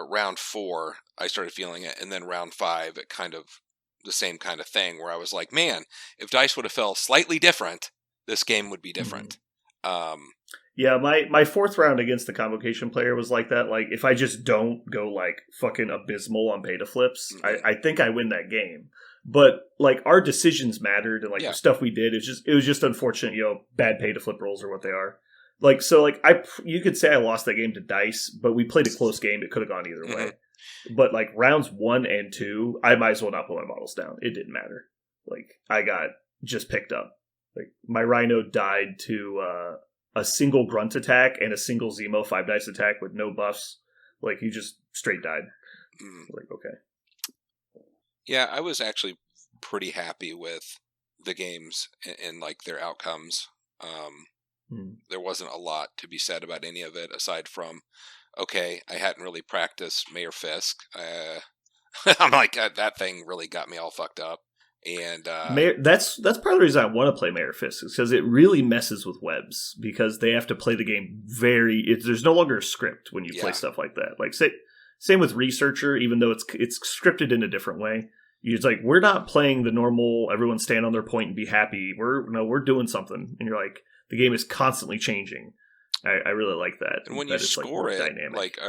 round 4, I started feeling it, and then round 5, it kind of the same kind of thing where I was like, man, if dice would have fell slightly different, this game would be different. Yeah, my fourth round against the Convocation player was like that. Like, if I just don't go like fucking abysmal on beta flips, I think I win that game. But like, our decisions mattered, and like the stuff we did, it was just unfortunate. Bad pay to flip rolls are what they are. Like, so like you could say I lost that game to dice, but we played a close game. It could have gone either way. But like rounds 1 and 2, I might as well not put my models down. It didn't matter. Like, I got just picked up. Like, my Rhino died to a single grunt attack and a single Zemo 5 dice attack with no buffs. Like, he just straight died. Like, okay. Yeah, I was actually pretty happy with the games and like their outcomes. There wasn't a lot to be said about any of it aside from, okay, I hadn't really practiced Mayor Fisk. I'm like, that thing really got me all fucked up. And that's part of the reason I want to play Mayor Fisk, is because it really messes with webs, because they have to play the game there's no longer a script when you play stuff like that. Like, same with Researcher, even though it's scripted in a different way. It's like, we're not playing the normal everyone stand on their point and be happy. We're doing something, and you're like, the game is constantly changing. I really like that. And when you score it, dynamic. Like,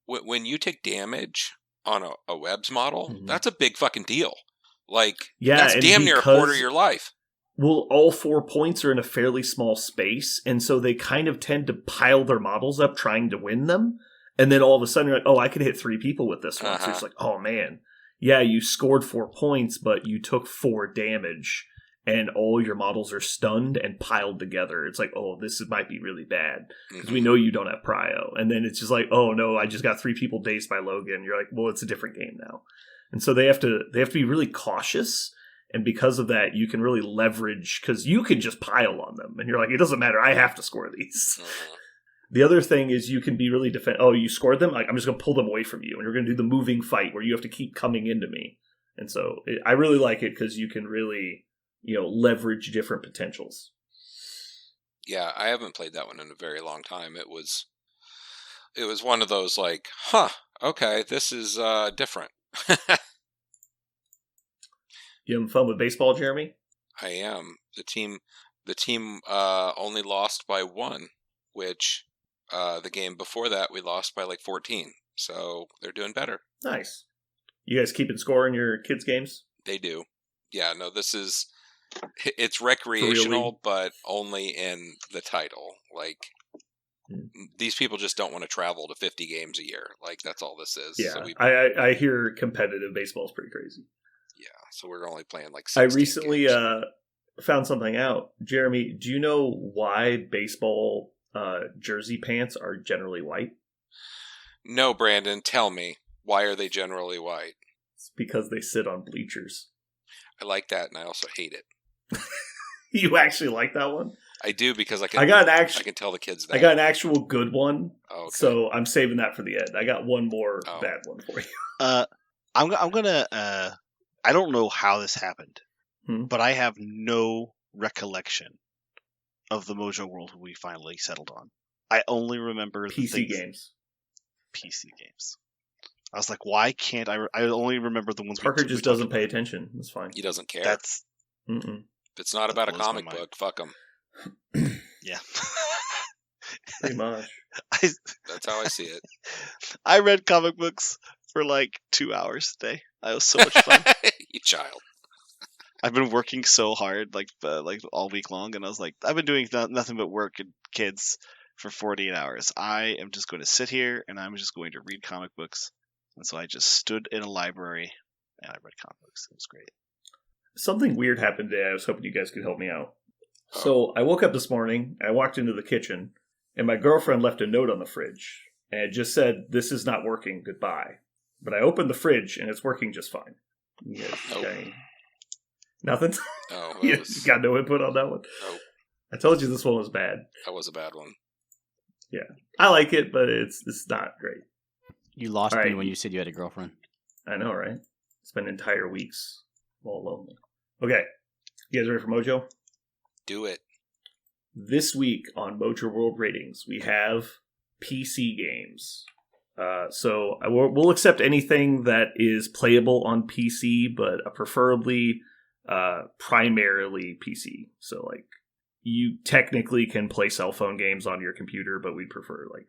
when you take damage on a webs model, that's a big fucking deal. Like, that's damn near a quarter of your life. Well, all 4 points are in a fairly small space, and so they kind of tend to pile their models up trying to win them. And then all of a sudden, you're like, oh, I could hit 3 people with this one. So it's like, oh, man. Yeah, you scored 4 points, but you took 4 damage, and all your models are stunned and piled together. It's like, oh, this might be really bad, because we know you don't have prio. And then it's just like, oh, no, I just got 3 people dazed by Logan. You're like, well, it's a different game now. And so they have to be really cautious, and because of that, you can really leverage, because you can just pile on them, and you're like, it doesn't matter, I have to score these. The other thing is you can be really you scored them, like, I'm just going to pull them away from you, and you're going to do the moving fight where you have to keep coming into me. And so I really like it, because you can really, leverage different potentials. Yeah, I haven't played that one in a very long time. It was one of those like, okay, this is different. You having fun with baseball, Jeremy? I am. The team only lost by 1, which the game before that we lost by like 14. So they're doing better. Nice. You guys keeping score in your kids' games? They do. Yeah, no, it's recreational, but only in the title. Like, these people just don't want to travel to 50 games a year. Like, that's all this is. Yeah, so I hear competitive baseball is pretty crazy. Yeah, so we're only playing like 16 I recently found something out. Jeremy, do you know why baseball jersey pants are generally white? No, Brandon, tell me. Why are they generally white? It's because they sit on bleachers. I like that, and I also hate it. You actually like that one? I do, because I can tell the kids that. I got an actual good one, okay. So I'm saving that for the end. I got one more bad one for you. I'm gonna. I don't know how this happened, but I have no recollection of the Mojo World we finally settled on. I only remember PC games. PC games. I was like, why can't I? I only remember the ones. Parker just doesn't pay attention. That's fine. He doesn't care. That's. Mm-mm. If it's not about a comic book, fuck him. Yeah. Pretty much. That's how I see it. I read comic books for like 2 hours a day. It was so much fun. You child. I've been working so hard, like all week long, and I was like, I've been doing nothing but work and kids for 48 hours. I am just going to sit here, and I'm just going to read comic books. And so I just stood in a library, and I read comic books. It was great. Something weird happened today. I was hoping you guys could help me out. So I woke up this morning, I walked into the kitchen, and my girlfriend left a note on the fridge, and it just said, "This is not working, goodbye." but I opened the fridge and it's working just fine. You guys got nothing? Oh, You got no input on that one? Nope. I told you this one was bad. That was a bad one. Yeah. I like it, but it's not great. You lost All me right. when you said you had a girlfriend. I know, right? Spend entire weeks all lonely. Okay. You guys ready for Mojo? Do it. This week on Mojo World Ratings, we have PC games. So we'll accept anything that is playable on PC, but preferably primarily PC. So, like, you technically can play cell phone games on your computer, but we'd prefer, like,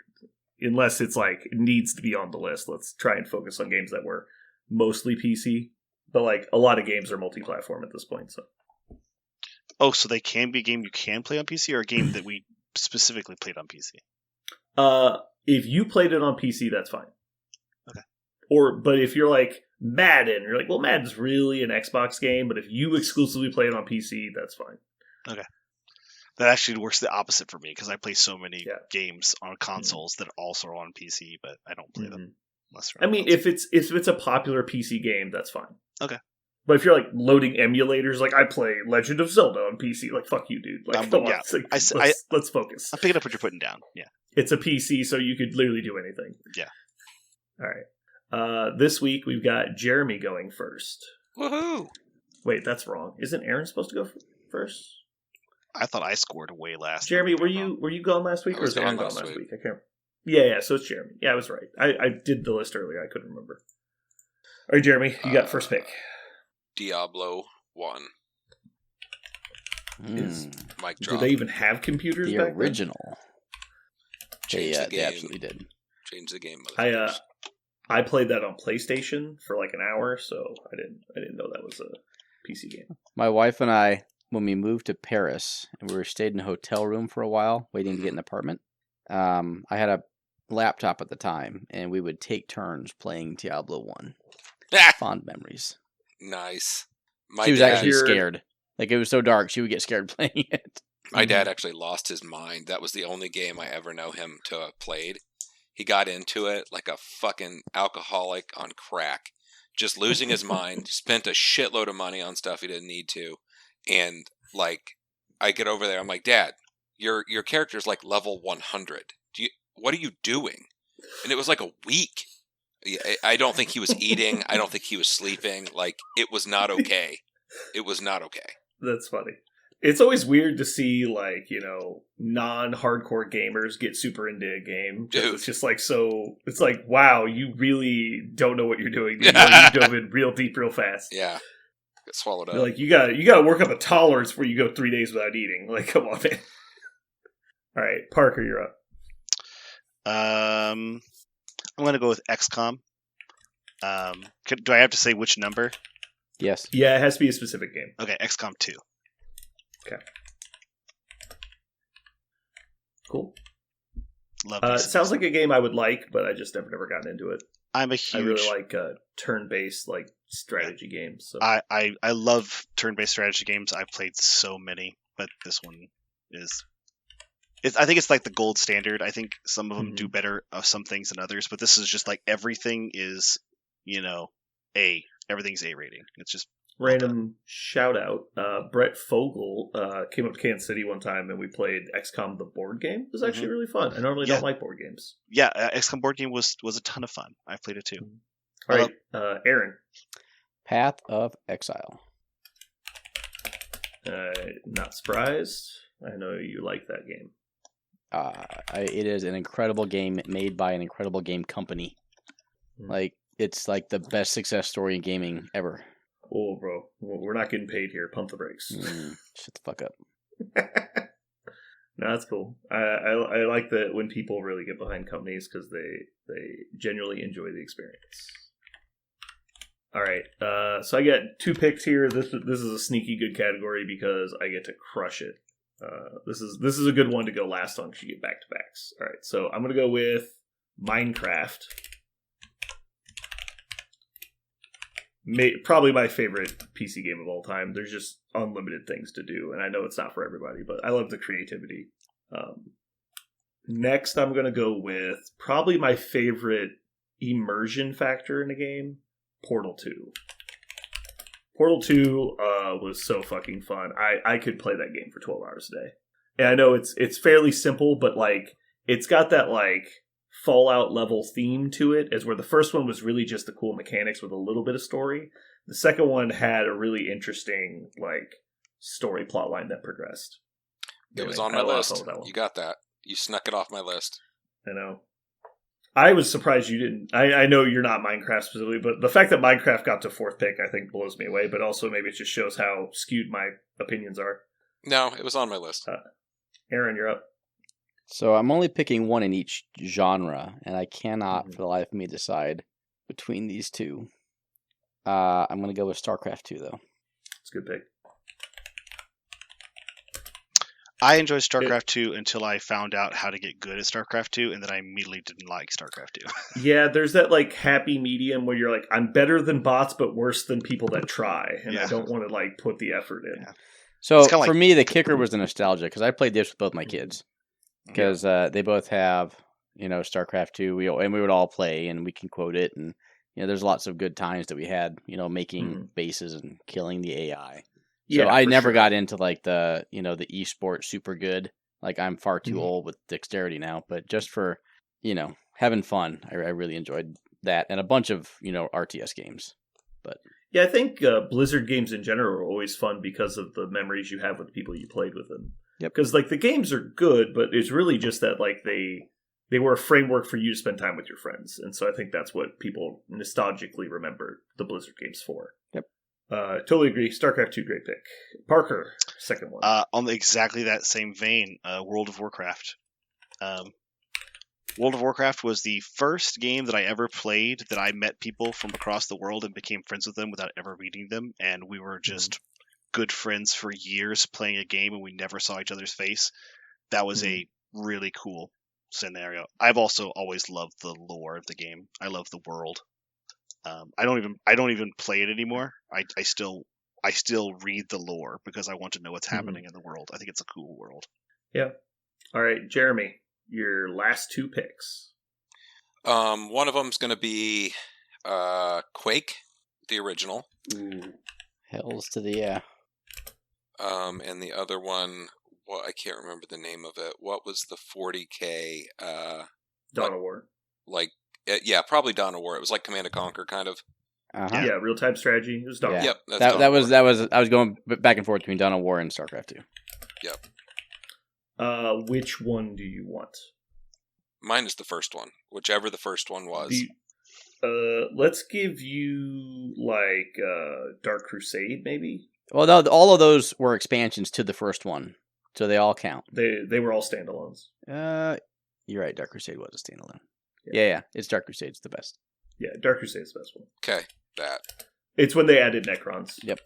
unless it's, like, it needs to be on the list, let's try and focus on games that were mostly PC. But, like, a lot of games are multi-platform at this point, so. Oh, so they can be a game you can play on PC, or a game that we specifically played on PC? If you played it on PC, that's fine. Okay. But if you're like Madden, you're like, well, Madden's really an Xbox game, but if you exclusively play it on PC, that's fine. Okay. That actually works the opposite for me, because I play so many Yeah. games on consoles that also are on PC, but I don't play them. Unless I mean, if it's a popular PC game, that's fine. Okay. But if you're like loading emulators, like I play Legend of Zelda on PC, like fuck you, dude. Like, come on, yeah. like, let's focus. I'm picking up what you're putting down. Yeah. It's a PC, so you could literally do anything. Yeah. All right. This week we've got Jeremy going first. Woohoo! Wait, that's wrong. Isn't Aaron supposed to go first? I thought I scored way last. Jeremy, were you gone last week, I or was was Aaron gone gone last last week. week? I can't. Yeah. So it's Jeremy. Yeah, I was right. I did the list earlier. I couldn't remember. All right, Jeremy, you got first pick. Diablo 1. Is- Mic Do drop. they even have computers? The back then? original. Changed the They game. absolutely did. Change the game. I motherfuckers. I played that on PlayStation for like an hour, so I didn't know that was a PC game. My wife and I, when we moved to Paris, and we were stayed in a hotel room for a while, waiting to get an apartment. I had a laptop at the time, and we would take turns playing Diablo 1. Fond memories. Nice. She was actually You're- scared. Like, it was so dark, she would get scared playing it. My dad actually lost his mind. That was the only game I ever know him to have played. He got into it like a fucking alcoholic on crack, just losing his mind. Spent a shitload of money on stuff he didn't need to, and like, I get over there, I'm like, Dad, your character's like level 100. What are you doing? And it was like a week. I don't think he was eating. I don't think he was sleeping. Like, it was not okay. It was not okay. That's funny. It's always weird to see, like, you know, non-hardcore gamers get super into a game. Dude. It's just like, so, it's like, wow, you really don't know what you're doing. You dove in real deep, real fast. Yeah. Get swallowed up. You're like, you gotta work up a tolerance before you go 3 days without eating. Like, come on, man. All right, Parker, you're up. I'm going to go with XCOM. Do I have to say which number? Yes. Yeah, it has to be a specific game. Okay, XCOM 2. Cool. Love It these. sounds like a game I would like, but I just never gotten into it. I'm a I huge. really like turn-based, like, strategy games. So. I love turn-based strategy games. I've played so many, but this one is. I think it's like the gold standard. I think some of them do better of some things than others, but this is just like everything is, A. Everything's A rating. It's just Random shout out. Brett Fogel came up to Kansas City one time and we played XCOM the board game. It was actually really fun. I normally don't like board games. yeah. XCOM board game was a ton of fun. I played it too. All right, Aaron. Path of Exile. Not surprised. I know you like that game. It is an incredible game made by an incredible game company. Like, it's like the best success story in gaming ever. Oh, bro, we're not getting paid here. Pump the brakes. Shut the fuck up. No, that's cool. I like that when people really get behind companies because they genuinely enjoy the experience. All right, so I get 2 picks here. This is a sneaky good category because I get to crush it. This is a good one to go last on because you get back to backs. All right, so I'm gonna go with Minecraft. Probably my favorite PC game of all time. There's just unlimited things to do, and I know it's not for everybody, but I love the creativity. Next, I'm going to go with probably my favorite immersion factor in a game, Portal 2. Portal 2 was so fucking fun. I could play that game for 12 hours a day. And I know it's fairly simple, but like it's got that like Fallout level theme to it, as where the first one was really just the cool mechanics with a little bit of story. The second one had a really interesting like story plot line that progressed. It was on my list. You got that. You snuck it off my list. I know. I was surprised you didn't. I know you're not Minecraft specifically, but the fact that Minecraft got to 4th pick, I think, blows me away. But also maybe it just shows how skewed my opinions are. No, it was on my list. Aaron, you're up. So I'm only picking one in each genre, and I cannot for the life of me decide between these two. I'm going to go with Starcraft 2, though. It's a good pick. I enjoyed StarCraft 2 until I found out how to get good at StarCraft 2, and then I immediately didn't like StarCraft 2. Yeah, there's that like happy medium where you're like, I'm better than bots, but worse than people that try, and I don't want to like put the effort in. Yeah. So for like... me, the kicker was the nostalgia, because I played this with both my kids, because they both have StarCraft 2, we would all play, and we can quote it, and there's lots of good times that we had, making bases and killing the AI. So I never got into like the the esports super good. Like I'm far too old with dexterity now, but just for having fun, I really enjoyed that, and a bunch of RTS games. But yeah, I think Blizzard games in general are always fun because of the memories you have with the people you played with them. Yep. Because like the games are good, but it's really just that like they were a framework for you to spend time with your friends, and so I think that's what people nostalgically remember the Blizzard games for. Yep. Totally agree. StarCraft 2, great pick. Parker, second one. On exactly that same vein, World of Warcraft. World of Warcraft was the first game that I ever played that I met people from across the world and became friends with them without ever meeting them, and we were just good friends for years playing a game, and we never saw each other's face. That was a really cool scenario. I've also always loved the lore of the game. I love the world. I don't even play it anymore. I still read the lore because I want to know what's happening in the world. I think it's a cool world. Yeah. All right, Jeremy, your last 2 picks. One of them's going to be Quake, the original. Ooh. Hells to the yeah. And the other one, well, I can't remember the name of it. What was the 40K? Dawn of War. Like. Yeah, probably Dawn of War. It was like Command & Conquer, kind of. Uh-huh. Yeah, real-time strategy. It was Dawn of War. Yep, that was. I was going back and forth between Dawn of War and StarCraft 2. Yep. Which one do you want? Mine is the first one, whichever the first one was. Let's give you like Dark Crusade, maybe. Well, no, all of those were expansions to the first one, so they all count. They were all standalones. You're right. Dark Crusade was a standalone. Yeah. It's Dark Crusade. It's the best. Yeah, Dark Crusade's the best one. Okay, that. It's when they added Necrons. Yep.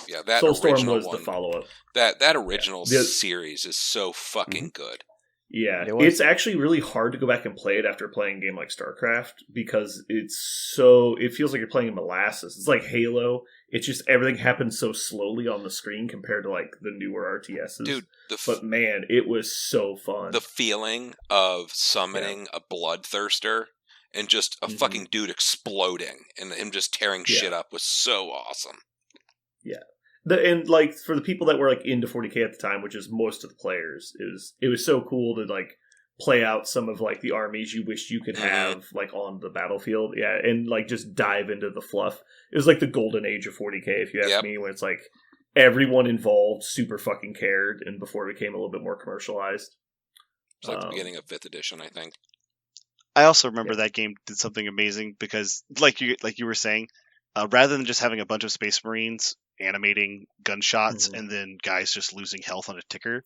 Yeah, that Soulstorm original was one, the follow-up. That original series is so fucking good. Yeah, it's actually really hard to go back and play it after playing a game like StarCraft because it feels like you're playing molasses. It's like Halo. It's just everything happens so slowly on the screen compared to like the newer RTSs. Dude, but man, it was so fun. The feeling of summoning a bloodthirster and just a fucking dude exploding and him just tearing shit up was so awesome. Yeah. And like for the people that were like into 40K at the time, which is most of the players, it was so cool to like play out some of like the armies you wished you could have like on the battlefield. Yeah, and like just dive into the fluff. It was like the golden age of 40K, if you ask me, when it's like everyone involved super fucking cared, and before it became a little bit more commercialized. It's like the beginning of 5th edition, I think. I also remember that game did something amazing because, like you were saying, rather than just having a bunch of Space Marines animating gunshots and then guys just losing health on a ticker,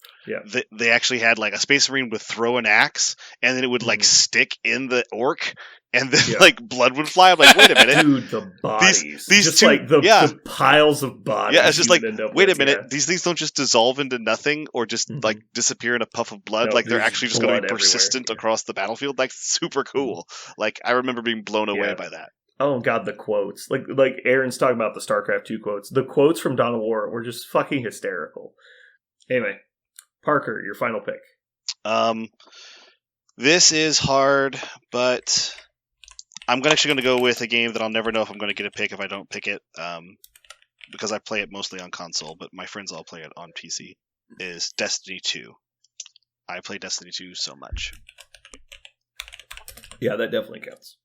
they actually had like a Space Marine would throw an axe and then it would like stick in the orc and then like blood would fly. I'm like, wait a minute, dude, the bodies, these just two, like the piles of bodies. Yeah, it's just like, wait a minute, these things don't just dissolve into nothing or just like disappear in a puff of blood. No, like they're actually just going to be persistent everywhere. across the battlefield. Like super cool. Like I remember being blown away by that. Oh god, the quotes. Like Aaron's talking about the StarCraft 2 quotes. The quotes from Dawn of War were just fucking hysterical. Anyway, Parker, your final pick. This is hard, but I'm actually going to go with a game that I'll never know if I'm going to get a pick if I don't pick it, because I play it mostly on console, but my friends all play it on PC, is Destiny 2. I play Destiny 2 so much. Yeah, that definitely counts.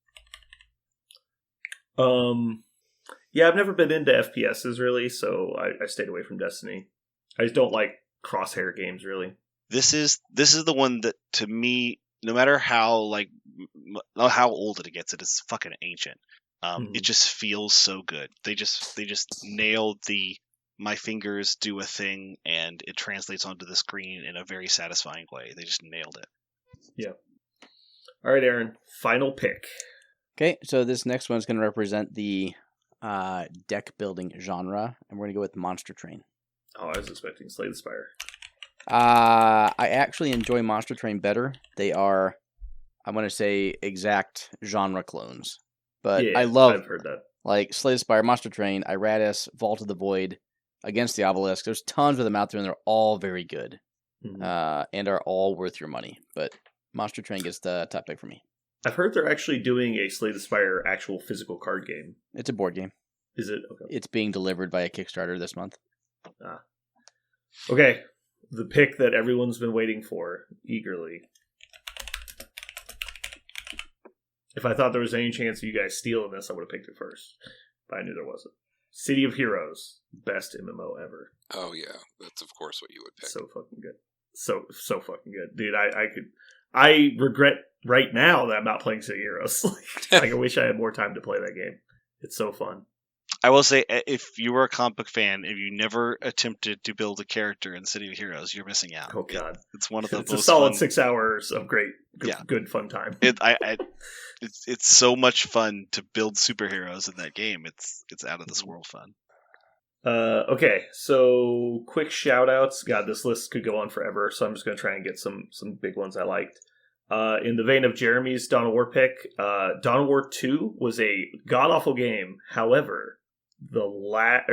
Yeah, I've never been into FPSs really, so I stayed away from Destiny. I just don't like crosshair games really. This is the one that, to me, no matter how how old it gets, it's fucking ancient. It just feels so good. They just nailed the my fingers do a thing and it translates onto the screen in a very satisfying way. They just nailed it. Yeah. All right, Aaron. Final pick. Okay, so this next one is going to represent the deck building genre, and we're going to go with Monster Train. Oh, I was expecting Slay the Spire. I actually enjoy Monster Train better. They are, I'm going to say, exact genre clones. But Yeah, I love, I've heard that. like, Slay the Spire, Monster Train, Iratus, Vault of the Void, Against the Obelisk. There's tons of them out there, and they're all very good. And are all worth your money. But Monster Train gets the top pick for me. I've heard they're actually doing a Slay the Spire actual physical card game. It's a board game. Is it? Okay. It's being delivered by a Kickstarter this month. Okay. The pick that everyone's been waiting for eagerly. If I thought there was any chance of you guys stealing this, I would have picked it first. But I knew there wasn't. City of Heroes. Best MMO ever. Oh yeah, that's of course what you would pick. So fucking good. So fucking good. Dude, I regret right now that I'm not playing City of Heroes. Like, I wish I had more time to play that game. It's so fun. I will say, if you were a comic book fan, if you never attempted to build a character in City of Heroes, you're missing out. Oh god, it's one of the it's most a solid fun... 6 hours of good fun time. It's so much fun to build superheroes in that game. It's out of this world fun. Okay, so quick shout outs. God, this list could go on forever, so I'm just going to try and get some big ones I liked. In the vein of Jeremy's Dawn of War pick, Dawn of War 2 was a god-awful game. However, what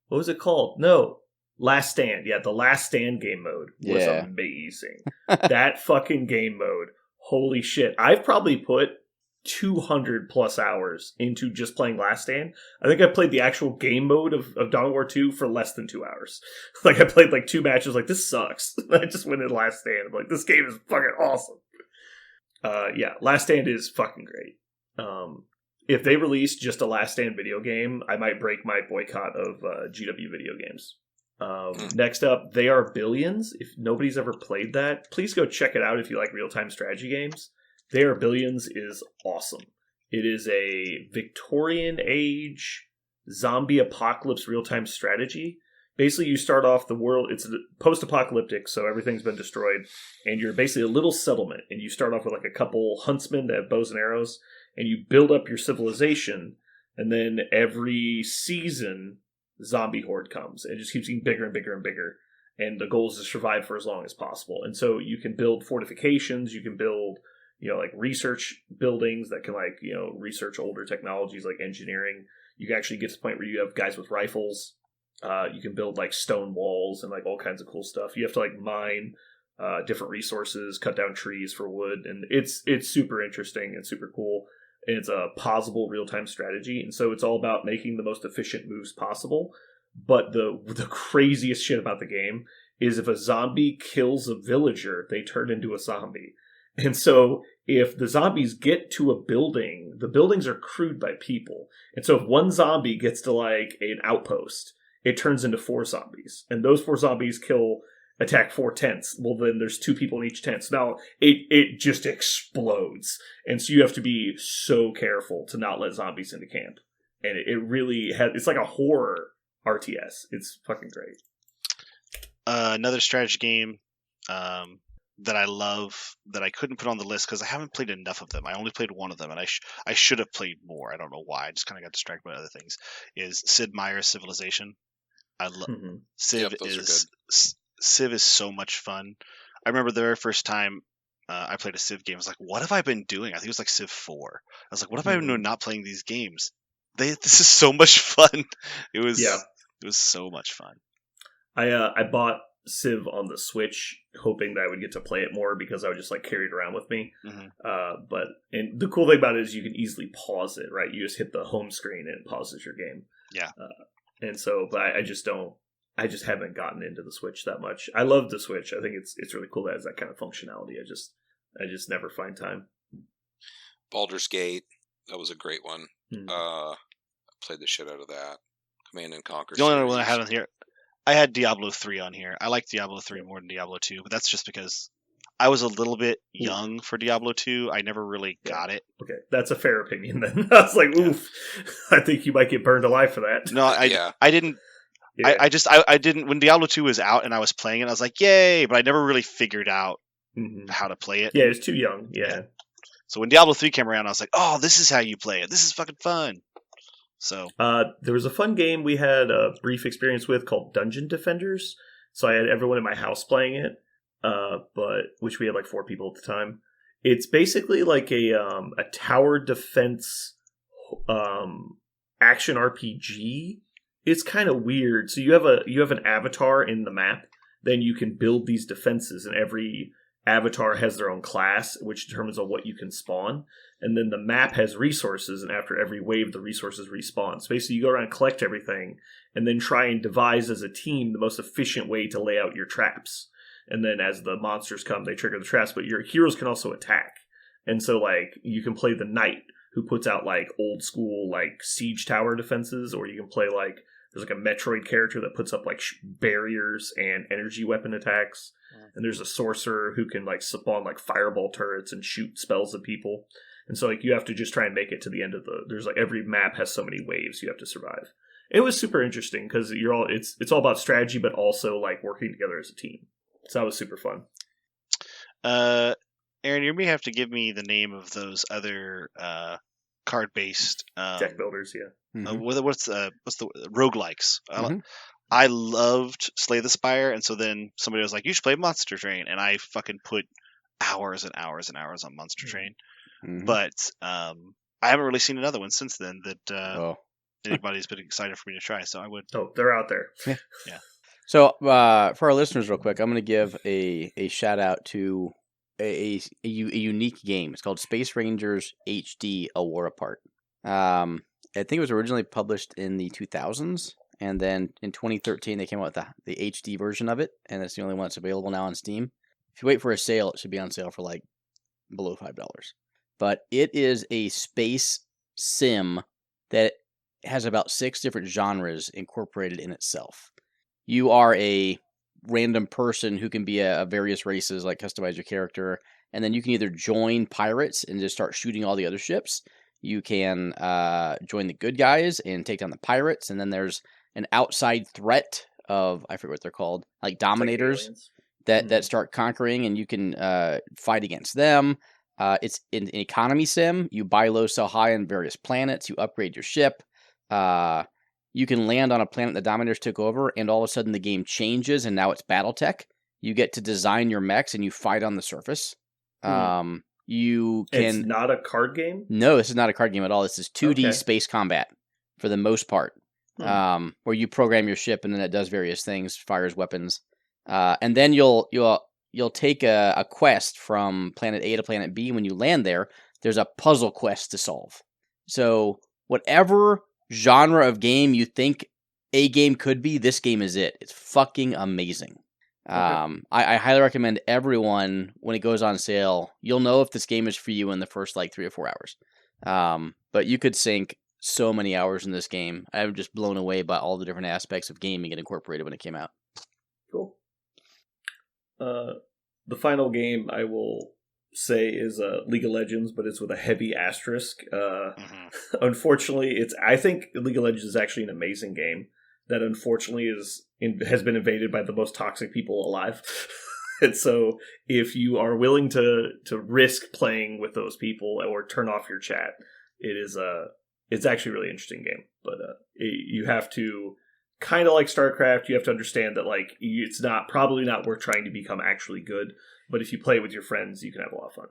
was it called? No, Last Stand. Yeah, the Last Stand game mode was amazing. That fucking game mode, holy shit. I've probably put 200 plus hours into just playing Last Stand. I think I played the actual game mode of Dawn of War 2 for less than 2 hours. Like, I played like 2 matches, like, this sucks. I just went in Last Stand. I'm like, this game is fucking awesome. Yeah, Last Stand is fucking great. If they release just a Last Stand video game, I might break my boycott of GW video games. Next up, They Are Billions. If nobody's ever played that, please go check it out if you like real-time strategy games. They Are Billions is awesome. It is a Victorian age zombie apocalypse real-time strategy. Basically, you start off the world, it's post-apocalyptic, so everything's been destroyed, and you're basically a little settlement, and you start off with like a couple huntsmen that have bows and arrows, and you build up your civilization, and then every season, zombie horde comes, and it just keeps getting bigger and bigger and bigger, and the goal is to survive for as long as possible. And so you can build fortifications, you can build, like research buildings that can research older technologies like engineering. You can actually get to the point where you have guys with rifles. You can build like stone walls and like all kinds of cool stuff. You have to like mine different resources, cut down trees for wood, and it's super interesting and super cool. And it's a pausable real-time strategy, and so it's all about making the most efficient moves possible. But the craziest shit about the game is if a zombie kills a villager, they turn into a zombie. And so if the zombies get to a building, the buildings are crewed by people. And so if one zombie gets to like an outpost, it turns into 4 zombies. And those 4 zombies attack 4 tents. Well, then there's 2 people in each tent. So now it just explodes. And so you have to be so careful to not let zombies into camp. And it really it's like a horror RTS. It's fucking great. Another strategy game that I love that I couldn't put on the list because I haven't played enough of them. I only played one of them, and I should have played more. I don't know why. I just kind of got distracted by other things. Is Sid Meier's Civilization. I love Civ. Civ is so much fun. I remember the very first time I played a Civ game, I was like, what have I been doing? I think it was like Civ 4. I was like, what have I been doing not playing these games? This is so much fun. It was so much fun. I bought Civ on the Switch, hoping that I would get to play it more because I would just like carry it around with me. And the cool thing about it is you can easily pause it, right? You just hit the home screen and it pauses your game. Yeah. And so, but I just haven't gotten into the Switch that much. I love the Switch. I think it's really cool that it has that kind of functionality. I just never find time. Baldur's Gate, that was a great one. Mm. I played the shit out of that. Command and Conquer. The only other one I had on here, I had Diablo 3 on here. I like Diablo 3 more than Diablo 2, but that's just because I was a little bit young for Diablo 2. I never really got it. Okay, that's a fair opinion then. I was like, oof, I think you might get burned alive for that. No, I didn't. Yeah. I didn't. When Diablo 2 was out and I was playing it, I was like, yay, but I never really figured out how to play it. Yeah, it was too young. Yeah. So when Diablo 3 came around, I was like, oh, this is how you play it. This is fucking fun. So there was a fun game we had a brief experience with called Dungeon Defenders. So I had everyone in my house playing it, but which we had like 4 people at the time. It's basically like a tower defense action RPG. It's kind of weird. So you have an avatar in the map. Then you can build these defenses, and every avatar has their own class, which determines on what you can spawn. And then the map has resources, and after every wave, the resources respawn. So basically, you go around and collect everything, and then try and devise as a team the most efficient way to lay out your traps. And then as the monsters come, they trigger the traps, but your heroes can also attack. And so, like, you can play the knight, who puts out, like, old school, like, siege tower defenses, or you can play, like, there's, like, a Metroid character that puts up, like, barriers and energy weapon attacks. And there's a sorcerer who can, like, spawn, like, fireball turrets and shoot spells at people. And so, like, you have to just try and make it to the end of there's, like, every map has so many waves you have to survive. It was super interesting, because it's all about strategy, but also, like, working together as a team. So that was super fun. Aaron, you may have to give me the name of those other card-based deck builders. Yeah. What's the roguelikes? I loved Slay the Spire, and so then somebody was like, "You should play Monster Train," and I fucking put hours and hours and hours on Monster Train. But I haven't really seen another one since then that anybody's been excited for me to try. So I would. Oh, they're out there. Yeah. So for our listeners, real quick, I'm going to give a shout out to a unique game. It's called Space Rangers HD: A War Apart. I think it was originally published in the 2000s, and then in 2013 they came out with the HD version of it, and it's the only one that's available now on Steam. If you wait for a sale, it should be on sale for like below $5. But it is a space sim that has about 6 different genres incorporated in itself. You are a random person who can be a various races, like customize your character, and then you can either join pirates and just start shooting all the other ships. You can join the good guys and take down the pirates, and then there's an outside threat of, I forget what they're called, like dominators that start conquering, and you can fight against them. It's an economy sim. You buy low, sell high on various planets. You upgrade your ship. You can land on a planet the Dominators took over, and all of a sudden the game changes, and now it's BattleTech. You get to design your mechs, and you fight on the surface. You can. It's not a card game? No, this is not a card game at all. This is 2D space combat for the most part, where you program your ship, and then it does various things, fires weapons, and then you'll take a quest from planet A to planet B. When you land there, there's a puzzle quest to solve. So whatever genre of game you think a game could be, this game is it. It's fucking amazing. I highly recommend everyone, when it goes on sale, you'll know if this game is for you in the first like 3 or 4 hours. But you could sink so many hours in this game. I'm just blown away by all the different aspects of gaming it incorporated when it came out. Cool. The final game I will say is League of Legends, but it's with a heavy asterisk. Unfortunately, I think League of Legends is actually an amazing game that unfortunately has been invaded by the most toxic people alive. And so if you are willing to risk playing with those people or turn off your chat, it's actually a really interesting game. But you have to, kind of like Starcraft, you have to understand that like it's probably not worth trying to become actually good. But if you play with your friends, you can have a lot of fun.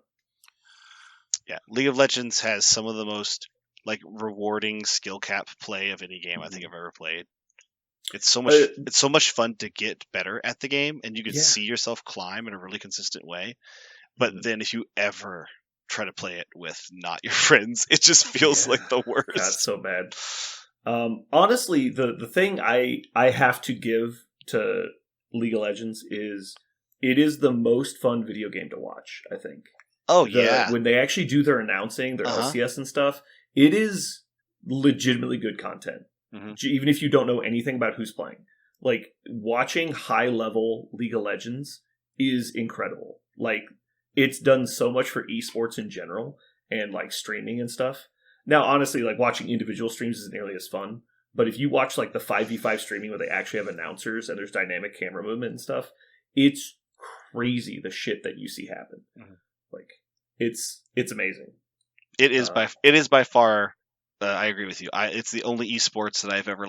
Yeah, League of Legends has some of the most like rewarding skill cap play of any game I think I've ever played. It's so much. It's so much fun to get better at the game, and you can see yourself climb in a really consistent way. But then, if you ever try to play it with not your friends, it just feels like the worst. That's so bad. Honestly, the thing I have to give to League of Legends is it is the most fun video game to watch, I think. Oh, yeah. When they actually do their announcing, their LCS and stuff, it is legitimately good content. Mm-hmm. Even if you don't know anything about who's playing. Like, watching high-level League of Legends is incredible. Like, it's done so much for esports in general and, like, streaming and stuff. Now, honestly, like, watching individual streams isn't nearly as fun. But if you watch, like, the 5v5 streaming where they actually have announcers and there's dynamic camera movement and stuff, it's crazy the shit that you see happen. Mm-hmm. Like, it's amazing. It is by far. I agree with you. It's the only esports that I've ever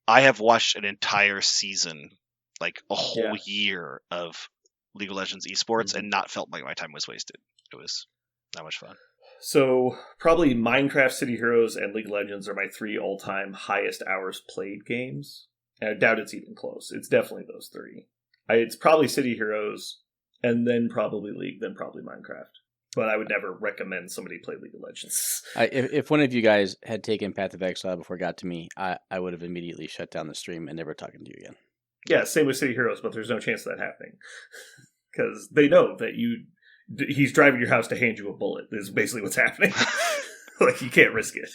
I have watched an entire season, like a whole year of League of Legends esports, and not felt like my time was wasted. It was that much fun. So probably Minecraft, City Heroes, and League of Legends are my 3 all-time highest hours played games. And I doubt it's even close. It's definitely those 3. It's probably City Heroes, and then probably League, then probably Minecraft. But I would never recommend somebody play League of Legends. If one of you guys had taken Path of Exile before it got to me, I would have immediately shut down the stream and never talking to you again. Yeah, same with City Heroes, but there's no chance of that happening. Because they know that he's driving your house to hand you a bullet is basically what's happening. Like, you can't risk it.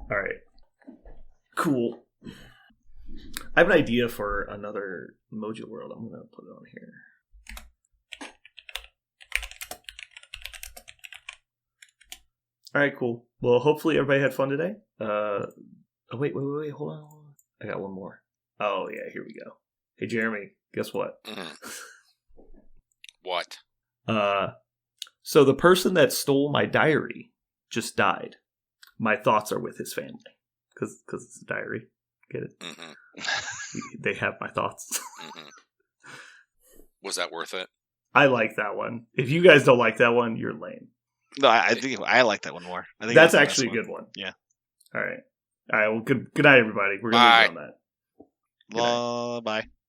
All right. Cool. I have an idea for another Mojo World. I'm going to put it on here. All right, cool. Well, hopefully everybody had fun today. Wait, hold on. I got one more. Oh, yeah, here we go. Hey, Jeremy, guess what? What? So the person that stole my diary just died. My thoughts are with his family. Because it's a diary. Get it? Mm-hmm. They have my thoughts. Mm-hmm. Was that worth it? I like that one. If you guys don't like that one, you're lame. No, I think I like that one more. I think that's actually a good one. Yeah. All right. Well, good night, everybody. We're going to leave it on that. Bye.